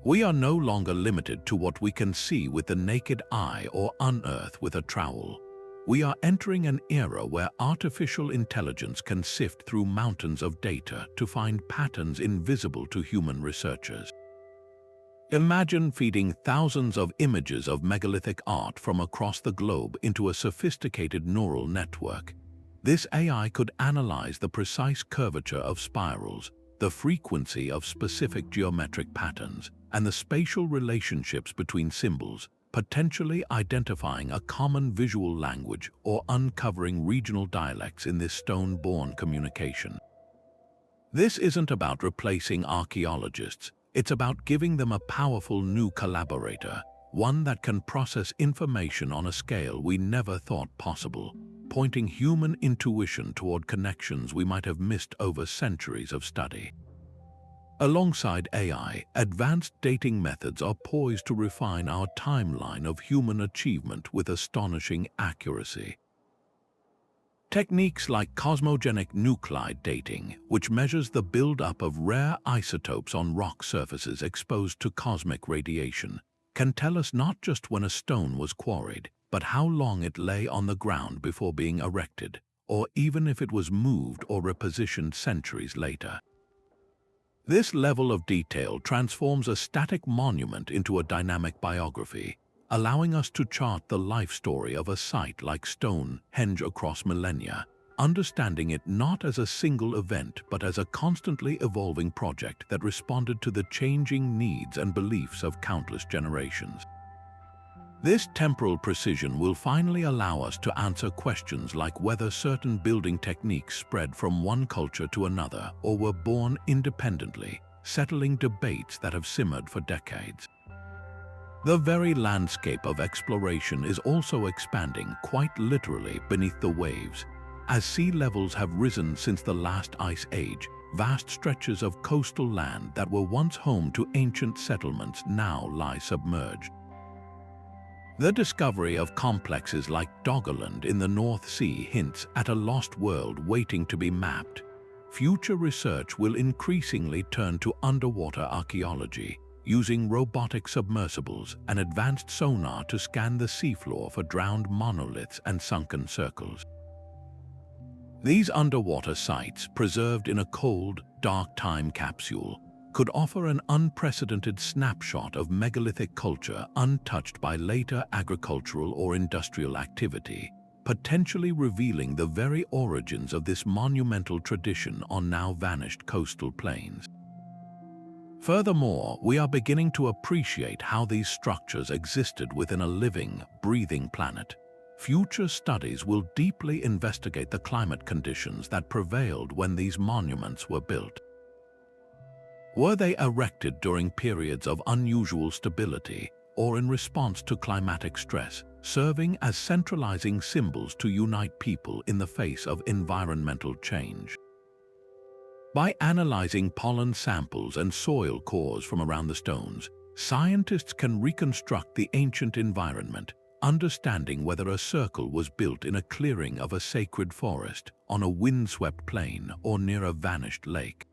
We are no longer limited to what we can see with the naked eye or unearth with a trowel. We are entering an era where artificial intelligence can sift through mountains of data to find patterns invisible to human researchers. Imagine feeding thousands of images of megalithic art from across the globe into a sophisticated neural network. This AI could analyze the precise curvature of spirals, the frequency of specific geometric patterns, and the spatial relationships between symbols, potentially identifying a common visual language or uncovering regional dialects in this stone-born communication. This isn't about replacing archaeologists, it's about giving them a powerful new collaborator, one that can process information on a scale we never thought possible, pointing human intuition toward connections we might have missed over centuries of study. Alongside AI, advanced dating methods are poised to refine our timeline of human achievement with astonishing accuracy. Techniques like cosmogenic nuclide dating, which measures the buildup of rare isotopes on rock surfaces exposed to cosmic radiation, can tell us not just when a stone was quarried, but how long it lay on the ground before being erected, or even if it was moved or repositioned centuries later. This level of detail transforms a static monument into a dynamic biography, allowing us to chart the life story of a site like Stonehenge across millennia, understanding it not as a single event but as a constantly evolving project that responded to the changing needs and beliefs of countless generations. This temporal precision will finally allow us to answer questions like whether certain building techniques spread from one culture to another or were born independently, settling debates that have simmered for decades. The very landscape of exploration is also expanding quite literally beneath the waves. As sea levels have risen since the last ice age, vast stretches of coastal land that were once home to ancient settlements now lie submerged. The discovery of complexes like Doggerland in the North Sea hints at a lost world waiting to be mapped. Future research will increasingly turn to underwater archaeology, using robotic submersibles and advanced sonar to scan the seafloor for drowned monoliths and sunken circles. These underwater sites, preserved in a cold, dark time capsule, could offer an unprecedented snapshot of megalithic culture untouched by later agricultural or industrial activity, potentially revealing the very origins of this monumental tradition on now vanished coastal plains. Furthermore, we are beginning to appreciate how these structures existed within a living, breathing planet. Future studies will deeply investigate the climate conditions that prevailed when these monuments were built. Were they erected during periods of unusual stability or in response to climatic stress, serving as centralizing symbols to unite people in the face of environmental change? By analyzing pollen samples and soil cores from around the stones, scientists can reconstruct the ancient environment, understanding whether a circle was built in a clearing of a sacred forest, on a windswept plain, or near a vanished lake.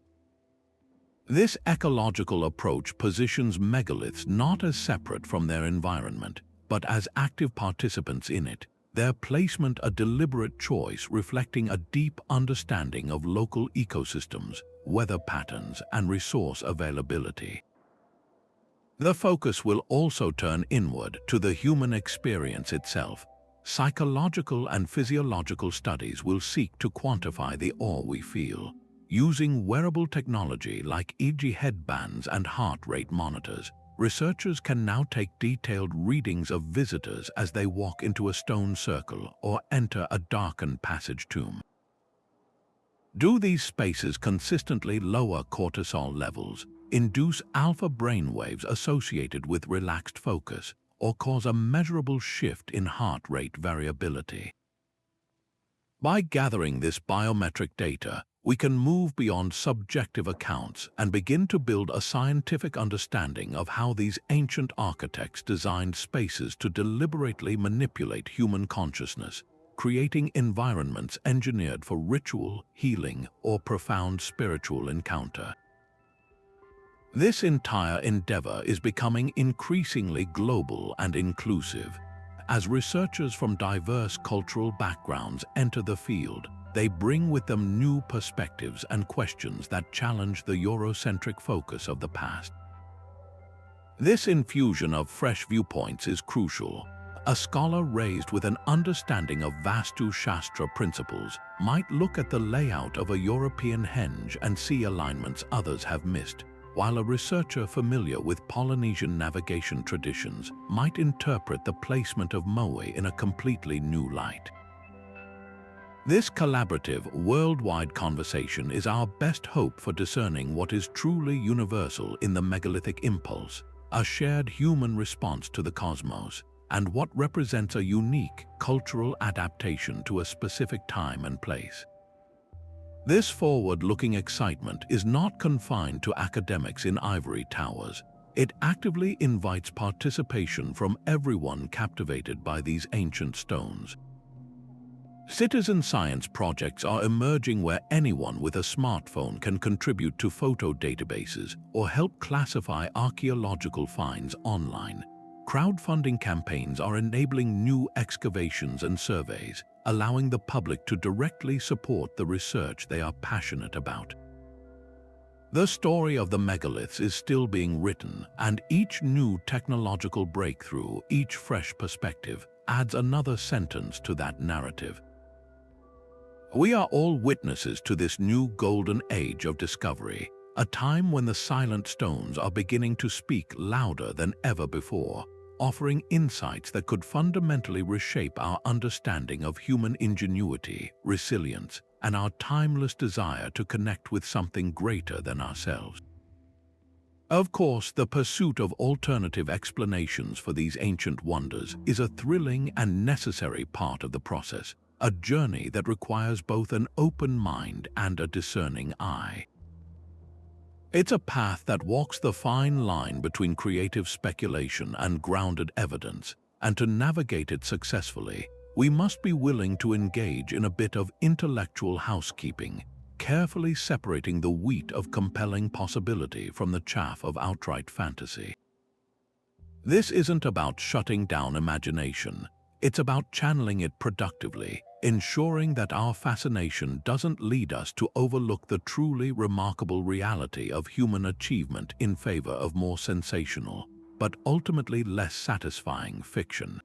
This ecological approach positions megaliths not as separate from their environment, but as active participants in it, their placement a deliberate choice reflecting a deep understanding of local ecosystems, weather patterns, and resource availability. The focus will also turn inward to the human experience itself. Psychological and physiological studies will seek to quantify the awe we feel. Using wearable technology like EEG headbands and heart rate monitors, researchers can now take detailed readings of visitors as they walk into a stone circle or enter a darkened passage tomb. Do these spaces consistently lower cortisol levels, induce alpha brainwaves associated with relaxed focus, or cause a measurable shift in heart rate variability? By gathering this biometric data, we can move beyond subjective accounts and begin to build a scientific understanding of how these ancient architects designed spaces to deliberately manipulate human consciousness, creating environments engineered for ritual, healing, or profound spiritual encounter. This entire endeavor is becoming increasingly global and inclusive. As researchers from diverse cultural backgrounds enter the field, they bring with them new perspectives and questions that challenge the Eurocentric focus of the past. This infusion of fresh viewpoints is crucial. A scholar raised with an understanding of Vastu Shastra principles might look at the layout of a European henge and see alignments others have missed, while a researcher familiar with Polynesian navigation traditions might interpret the placement of moe in a completely new light. This collaborative, worldwide conversation is our best hope for discerning what is truly universal in the megalithic impulse, a shared human response to the cosmos, and what represents a unique cultural adaptation to a specific time and place. This forward-looking excitement is not confined to academics in ivory towers. It actively invites participation from everyone captivated by these ancient stones. Citizen science projects are emerging where anyone with a smartphone can contribute to photo databases or help classify archaeological finds online. Crowdfunding campaigns are enabling new excavations and surveys, allowing the public to directly support the research they are passionate about. The story of the megaliths is still being written, and each new technological breakthrough, each fresh perspective, adds another sentence to that narrative. We are all witnesses to this new golden age of discovery, a time when the silent stones are beginning to speak louder than ever before, offering insights that could fundamentally reshape our understanding of human ingenuity, resilience, and our timeless desire to connect with something greater than ourselves. Of course, the pursuit of alternative explanations for these ancient wonders is a thrilling and necessary part of the process, a journey that requires both an open mind and a discerning eye. It's a path that walks the fine line between creative speculation and grounded evidence, and to navigate it successfully, we must be willing to engage in a bit of intellectual housekeeping, carefully separating the wheat of compelling possibility from the chaff of outright fantasy. This isn't about shutting down imagination. It's about channeling it productively, ensuring that our fascination doesn't lead us to overlook the truly remarkable reality of human achievement in favor of more sensational, but ultimately less satisfying fiction.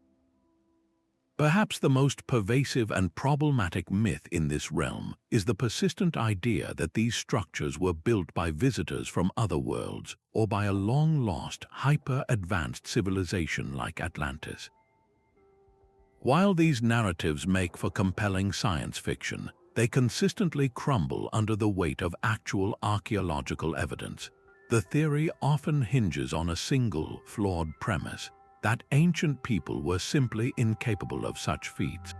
Perhaps the most pervasive and problematic myth in this realm is the persistent idea that these structures were built by visitors from other worlds or by a long-lost, hyper-advanced civilization like Atlantis. While these narratives make for compelling science fiction, they consistently crumble under the weight of actual archaeological evidence. The theory often hinges on a single, flawed premise, that ancient people were simply incapable of such feats.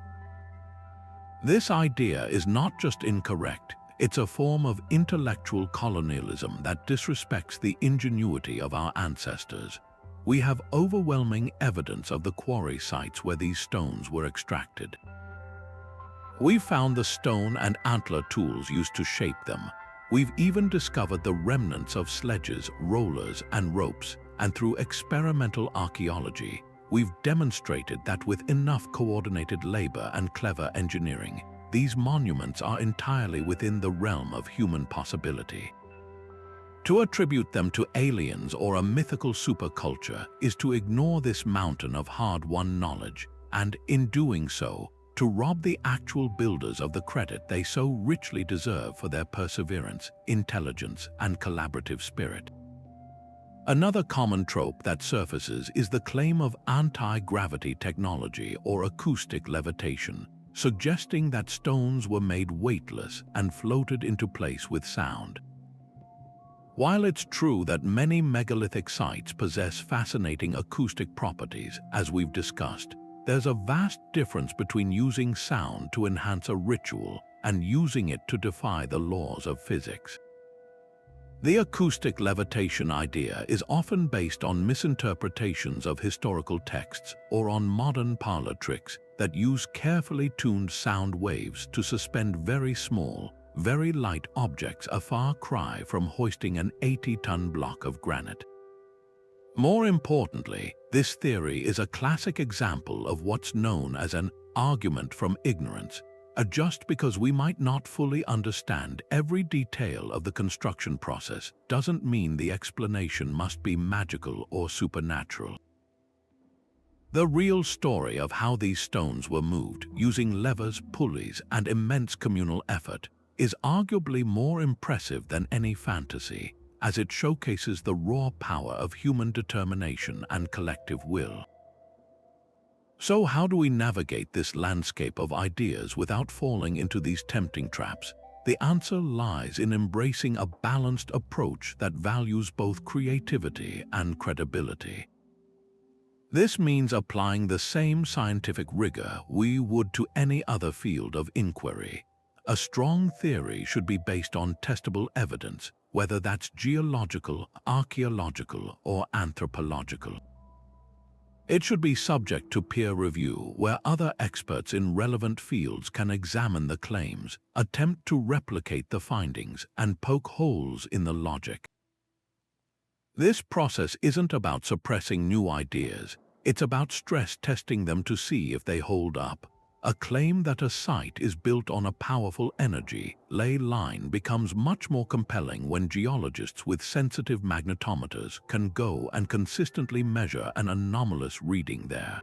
This idea is not just incorrect, it's a form of intellectual colonialism that disrespects the ingenuity of our ancestors. we have overwhelming evidence of the quarry sites where these stones were extracted. We've found the stone and antler tools used to shape them. We've even discovered the remnants of sledges, rollers, and ropes, and through experimental archaeology, we've demonstrated that with enough coordinated labor and clever engineering, these monuments are entirely within the realm of human possibility. To attribute them to aliens or a mythical superculture is to ignore this mountain of hard-won knowledge, and in doing so, to rob the actual builders of the credit they so richly deserve for their perseverance, intelligence, and collaborative spirit. Another common trope that surfaces is the claim of anti-gravity technology or acoustic levitation, suggesting that stones were made weightless and floated into place with sound. While it's true that many megalithic sites possess fascinating acoustic properties, as we've discussed, there's a vast difference between using sound to enhance a ritual and using it to defy the laws of physics. The acoustic levitation idea is often based on misinterpretations of historical texts or on modern parlor tricks that use carefully tuned sound waves to suspend very small, very light objects a far cry from hoisting an 80-ton block of granite. More importantly, this theory is a classic example of what's known as an argument from ignorance. Just because we might not fully understand every detail of the construction process doesn't mean the explanation must be magical or supernatural. The real story of how these stones were moved, using levers, pulleys, and immense communal effort, is arguably more impressive than any fantasy, as it showcases the raw power of human determination and collective will. So how do we navigate this landscape of ideas without falling into these tempting traps? The answer lies in embracing a balanced approach that values both creativity and credibility. This means applying the same scientific rigor we would to any other field of inquiry. A strong theory should be based on testable evidence, whether that's geological, archaeological, or anthropological. It should be subject to peer review, where other experts in relevant fields can examine the claims, attempt to replicate the findings, and poke holes in the logic. This process isn't about suppressing new ideas, it's about stress testing them to see if they hold up. A claim that a site is built on a powerful energy ley line becomes much more compelling when geologists with sensitive magnetometers can go and consistently measure an anomalous reading there.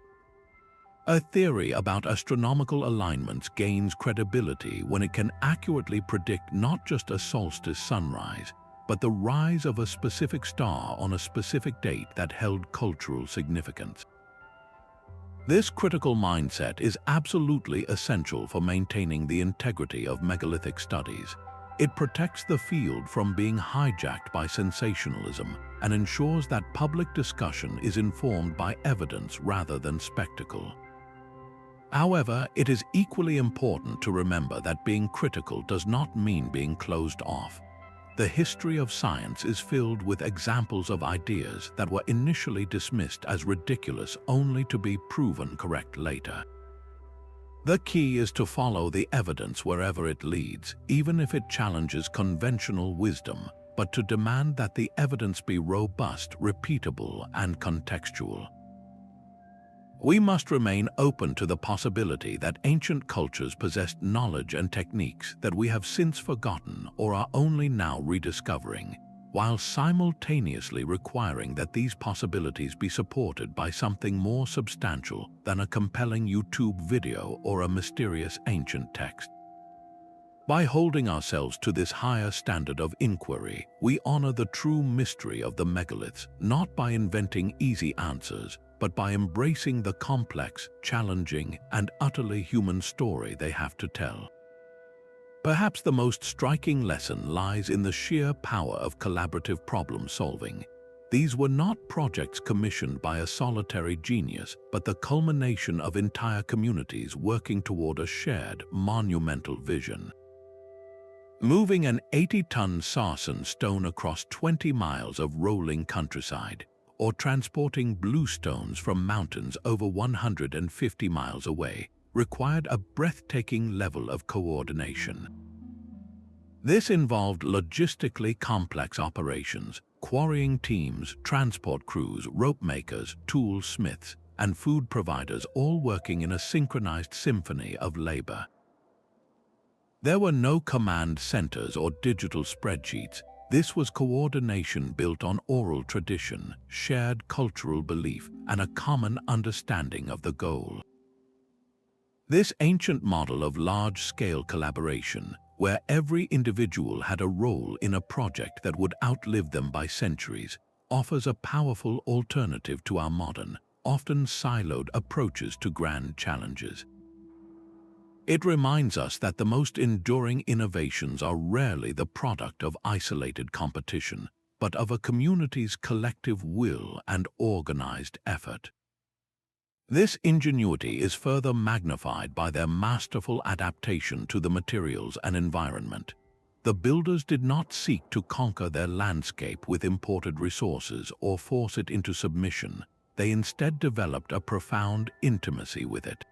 A theory about astronomical alignments gains credibility when it can accurately predict not just a solstice sunrise, but the rise of a specific star on a specific date that held cultural significance. This critical mindset is absolutely essential for maintaining the integrity of megalithic studies. It protects the field from being hijacked by sensationalism and ensures that public discussion is informed by evidence rather than spectacle. However, it is equally important to remember that being critical does not mean being closed off. The history of science is filled with examples of ideas that were initially dismissed as ridiculous only to be proven correct later. The key is to follow the evidence wherever it leads, even if it challenges conventional wisdom, but to demand that the evidence be robust, repeatable, and contextual. We must remain open to the possibility that ancient cultures possessed knowledge and techniques that we have since forgotten or are only now rediscovering, while simultaneously requiring that these possibilities be supported by something more substantial than a compelling YouTube video or a mysterious ancient text. By holding ourselves to this higher standard of inquiry, we honor the true mystery of the megaliths, not by inventing easy answers, but by embracing the complex, challenging, and utterly human story they have to tell. Perhaps the most striking lesson lies in the sheer power of collaborative problem-solving. These were not projects commissioned by a solitary genius, but the culmination of entire communities working toward a shared, monumental vision. Moving an 80-ton sarsen stone across 20 miles of rolling countryside, or transporting bluestones from mountains over 150 miles away required a breathtaking level of coordination. This involved logistically complex operations, quarrying teams, transport crews, rope makers, toolsmiths, and food providers all working in a synchronized symphony of labor. There were no command centers or digital spreadsheets. This was coordination built on oral tradition, shared cultural belief, and a common understanding of the goal. This ancient model of large-scale collaboration, where every individual had a role in a project that would outlive them by centuries, offers a powerful alternative to our modern, often siloed approaches to grand challenges. It reminds us that the most enduring innovations are rarely the product of isolated competition, but of a community's collective will and organized effort. This ingenuity is further magnified by their masterful adaptation to the materials and environment. The builders did not seek to conquer their landscape with imported resources or force it into submission. They instead developed a profound intimacy with it.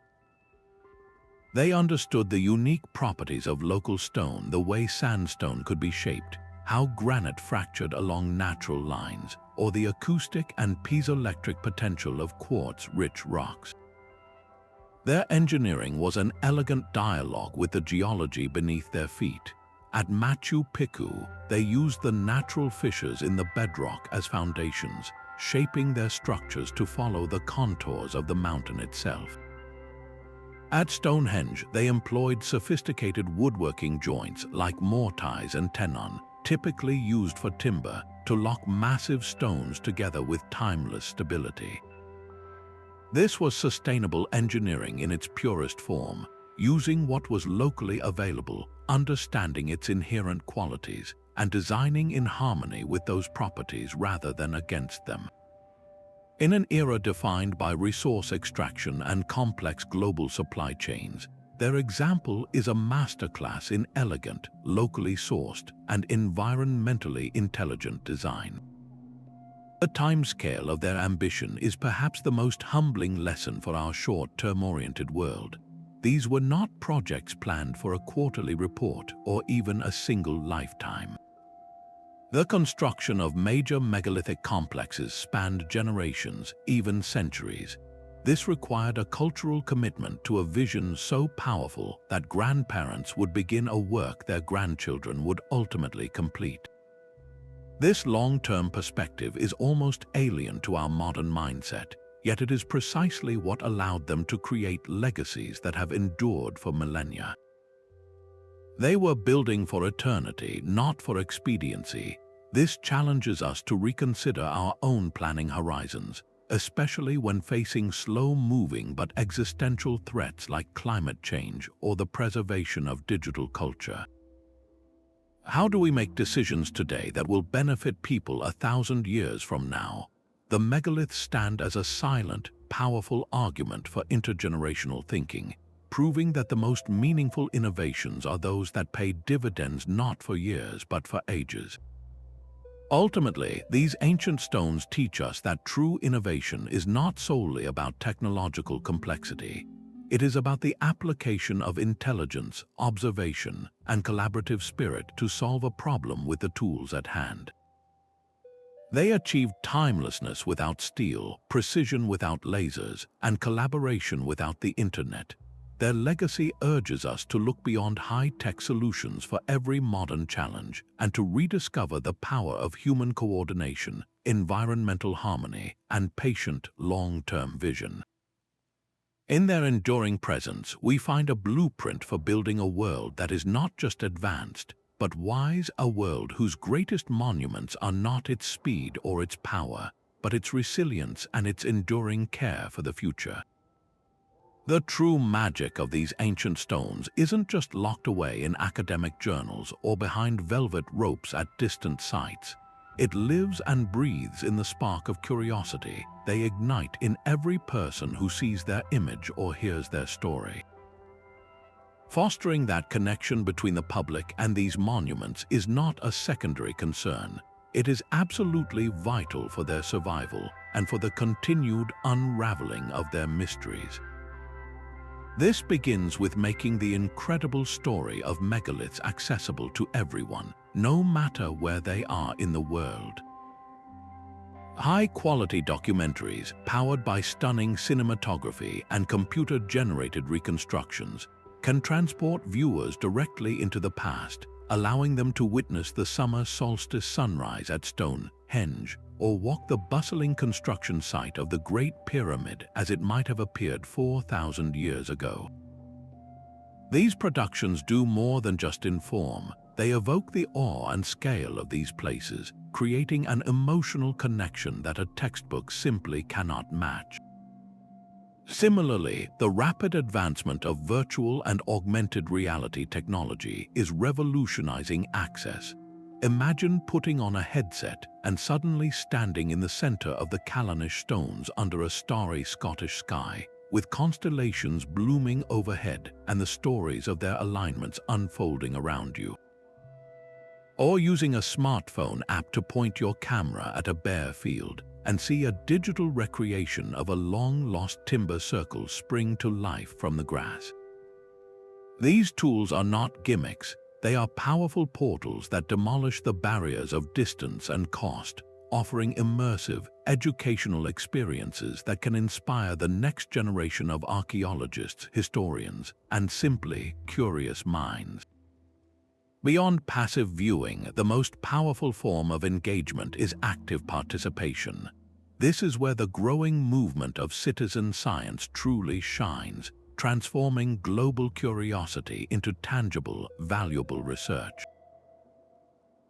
They understood the unique properties of local stone, the way sandstone could be shaped, how granite fractured along natural lines, or the acoustic and piezoelectric potential of quartz-rich rocks. Their engineering was an elegant dialogue with the geology beneath their feet. At Machu Picchu, they used the natural fissures in the bedrock as foundations, shaping their structures to follow the contours of the mountain itself. At Stonehenge, they employed sophisticated woodworking joints like mortise and tenon, typically used for timber, to lock massive stones together with timeless stability. This was sustainable engineering in its purest form, using what was locally available, understanding its inherent qualities, and designing in harmony with those properties rather than against them. In an era defined by resource extraction and complex global supply chains, their example is a masterclass in elegant, locally sourced, and environmentally intelligent design. The timescale of their ambition is perhaps the most humbling lesson for our short-term-oriented world. These were not projects planned for a quarterly report or even a single lifetime. The construction of major megalithic complexes spanned generations, even centuries. This required a cultural commitment to a vision so powerful that grandparents would begin a work their grandchildren would ultimately complete. This long-term perspective is almost alien to our modern mindset, yet it is precisely what allowed them to create legacies that have endured for millennia. They were building for eternity, not for expediency. This challenges us to reconsider our own planning horizons, especially when facing slow-moving but existential threats like climate change or the preservation of digital culture. How do we make decisions today that will benefit people 1,000 years from now? The megaliths stand as a silent, powerful argument for intergenerational thinking, proving that the most meaningful innovations are those that pay dividends not for years but for ages. Ultimately, these ancient stones teach us that true innovation is not solely about technological complexity. It is about the application of intelligence, observation, and collaborative spirit to solve a problem with the tools at hand. They achieved timelessness without steel, precision without lasers, and collaboration without the internet. Their legacy urges us to look beyond high-tech solutions for every modern challenge and to rediscover the power of human coordination, environmental harmony, and patient, long-term vision. In their enduring presence, we find a blueprint for building a world that is not just advanced, but wise, a world whose greatest monuments are not its speed or its power, but its resilience and its enduring care for the future. The true magic of these ancient stones isn't just locked away in academic journals or behind velvet ropes at distant sites. It lives and breathes in the spark of curiosity they ignite in every person who sees their image or hears their story. Fostering that connection between the public and these monuments is not a secondary concern. It is absolutely vital for their survival and for the continued unraveling of their mysteries. This begins with making the incredible story of megaliths accessible to everyone, no matter where they are in the world. High-quality documentaries, powered by stunning cinematography and computer-generated reconstructions, can transport viewers directly into the past, allowing them to witness the summer solstice sunrise at Stonehenge, or walk the bustling construction site of the Great Pyramid as it might have appeared 4,000 years ago. These productions do more than just inform. They evoke the awe and scale of these places, creating an emotional connection that a textbook simply cannot match. Similarly, the rapid advancement of virtual and augmented reality technology is revolutionizing access. Imagine putting on a headset and suddenly standing in the center of the Callanish stones under a starry Scottish sky, with constellations blooming overhead and the stories of their alignments unfolding around you. Or using a smartphone app to point your camera at a bare field and see a digital recreation of a long-lost timber circle spring to life from the grass. These tools are not gimmicks. They are powerful portals that demolish the barriers of distance and cost, offering immersive, educational experiences that can inspire the next generation of archaeologists, historians, and simply curious minds. Beyond passive viewing, the most powerful form of engagement is active participation. This is where the growing movement of citizen science truly shines, transforming global curiosity into tangible, valuable research.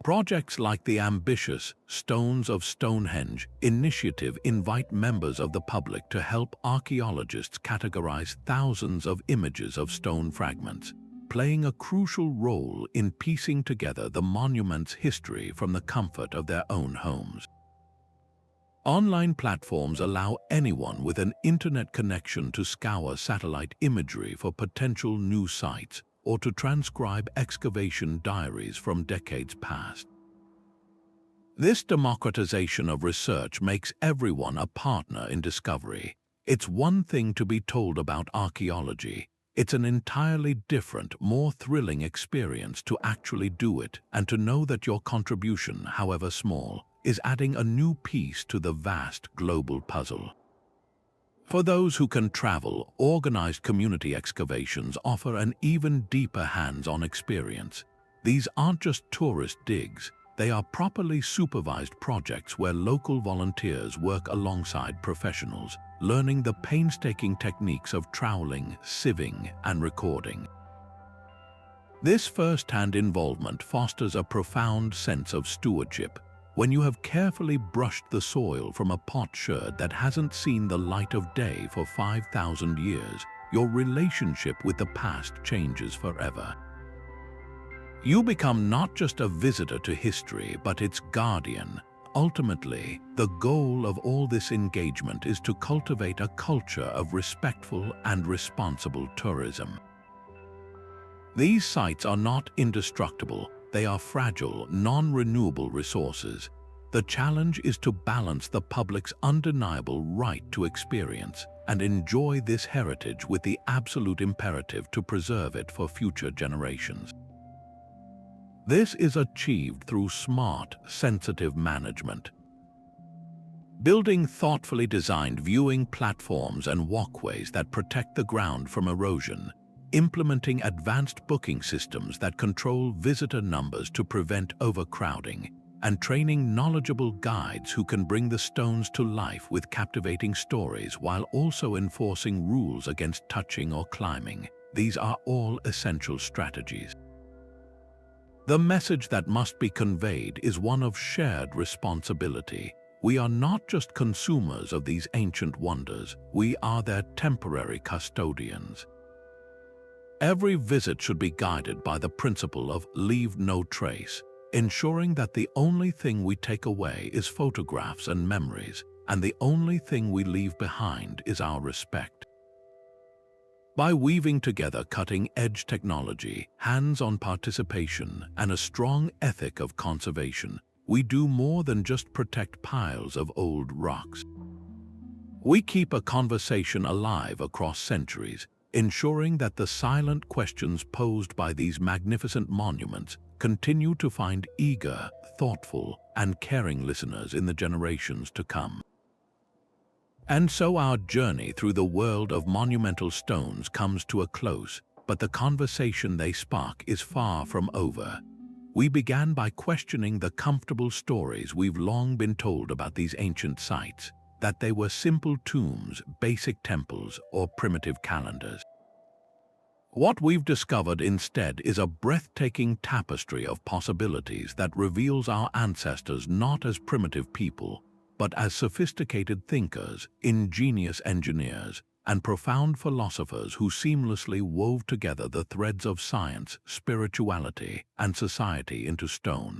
Projects like the ambitious Stones of Stonehenge initiative invite members of the public to help archaeologists categorize thousands of images of stone fragments, playing a crucial role in piecing together the monument's history from the comfort of their own homes. Online platforms allow anyone with an internet connection to scour satellite imagery for potential new sites or to transcribe excavation diaries from decades past. This democratization of research makes everyone a partner in discovery. It's one thing to be told about archaeology. It's an entirely different, more thrilling experience to actually do it and to know that your contribution, however small, is adding a new piece to the vast global puzzle. For those who can travel, organized community excavations offer an even deeper hands-on experience. These aren't just tourist digs, they are properly supervised projects where local volunteers work alongside professionals, learning the painstaking techniques of troweling, sieving, and recording. This first-hand involvement fosters a profound sense of stewardship. When you have carefully brushed the soil from a potsherd that hasn't seen the light of day for 5,000 years, your relationship with the past changes forever. You become not just a visitor to history, but its guardian. Ultimately, the goal of all this engagement is to cultivate a culture of respectful and responsible tourism. These sites are not indestructible. They are fragile, non-renewable resources. The challenge is to balance the public's undeniable right to experience and enjoy this heritage with the absolute imperative to preserve it for future generations. This is achieved through smart, sensitive management. Building thoughtfully designed viewing platforms and walkways that protect the ground from erosion, implementing advanced booking systems that control visitor numbers to prevent overcrowding, and training knowledgeable guides who can bring the stones to life with captivating stories while also enforcing rules against touching or climbing. These are all essential strategies. The message that must be conveyed is one of shared responsibility. We are not just consumers of these ancient wonders, we are their temporary custodians. Every visit should be guided by the principle of leave no trace, ensuring that the only thing we take away is photographs and memories, and the only thing we leave behind is our respect. By weaving together cutting-edge technology, hands-on participation, and a strong ethic of conservation, we do more than just protect piles of old rocks. We keep a conversation alive across centuries, ensuring that the silent questions posed by these magnificent monuments continue to find eager, thoughtful, and caring listeners in the generations to come. And so our journey through the world of monumental stones comes to a close, but the conversation they spark is far from over. We began by questioning the comfortable stories we've long been told about these ancient sites, that they were simple tombs, basic temples, or primitive calendars. What we've discovered instead is a breathtaking tapestry of possibilities that reveals our ancestors not as primitive people, but as sophisticated thinkers, ingenious engineers, and profound philosophers who seamlessly wove together the threads of science, spirituality, and society into stone.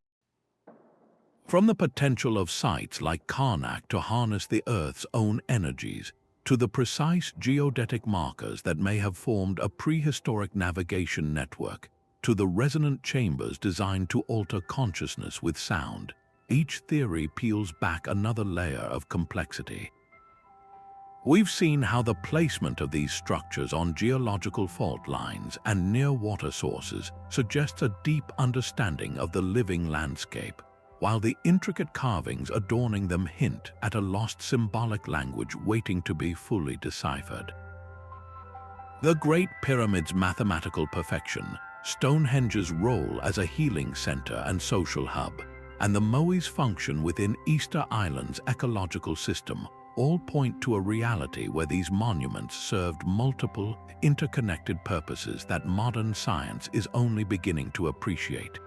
From the potential of sites like Karnak to harness the Earth's own energies, to the precise geodetic markers that may have formed a prehistoric navigation network, to the resonant chambers designed to alter consciousness with sound, each theory peels back another layer of complexity. We've seen how the placement of these structures on geological fault lines and near water sources suggests a deep understanding of the living landscape, while the intricate carvings adorning them hint at a lost symbolic language waiting to be fully deciphered. The Great Pyramid's mathematical perfection, Stonehenge's role as a healing center and social hub, and the Moai's function within Easter Island's ecological system all point to a reality where these monuments served multiple, interconnected purposes that modern science is only beginning to appreciate.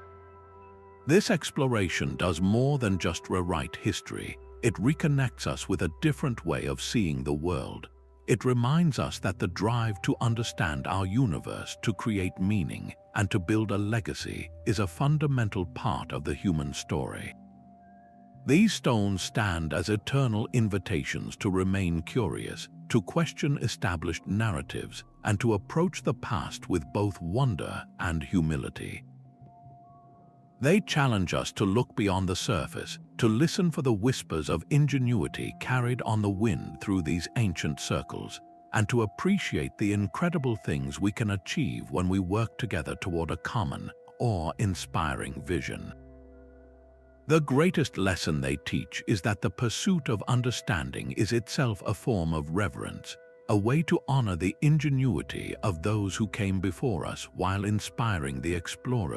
This exploration does more than just rewrite history. It reconnects us with a different way of seeing the world. It reminds us that the drive to understand our universe, to create meaning, and to build a legacy is a fundamental part of the human story. These stones stand as eternal invitations to remain curious, to question established narratives, and to approach the past with both wonder and humility. They challenge us to look beyond the surface, to listen for the whispers of ingenuity carried on the wind through these ancient circles, and to appreciate the incredible things we can achieve when we work together toward a common, awe-inspiring vision. The greatest lesson they teach is that the pursuit of understanding is itself a form of reverence, a way to honor the ingenuity of those who came before us while inspiring the explorers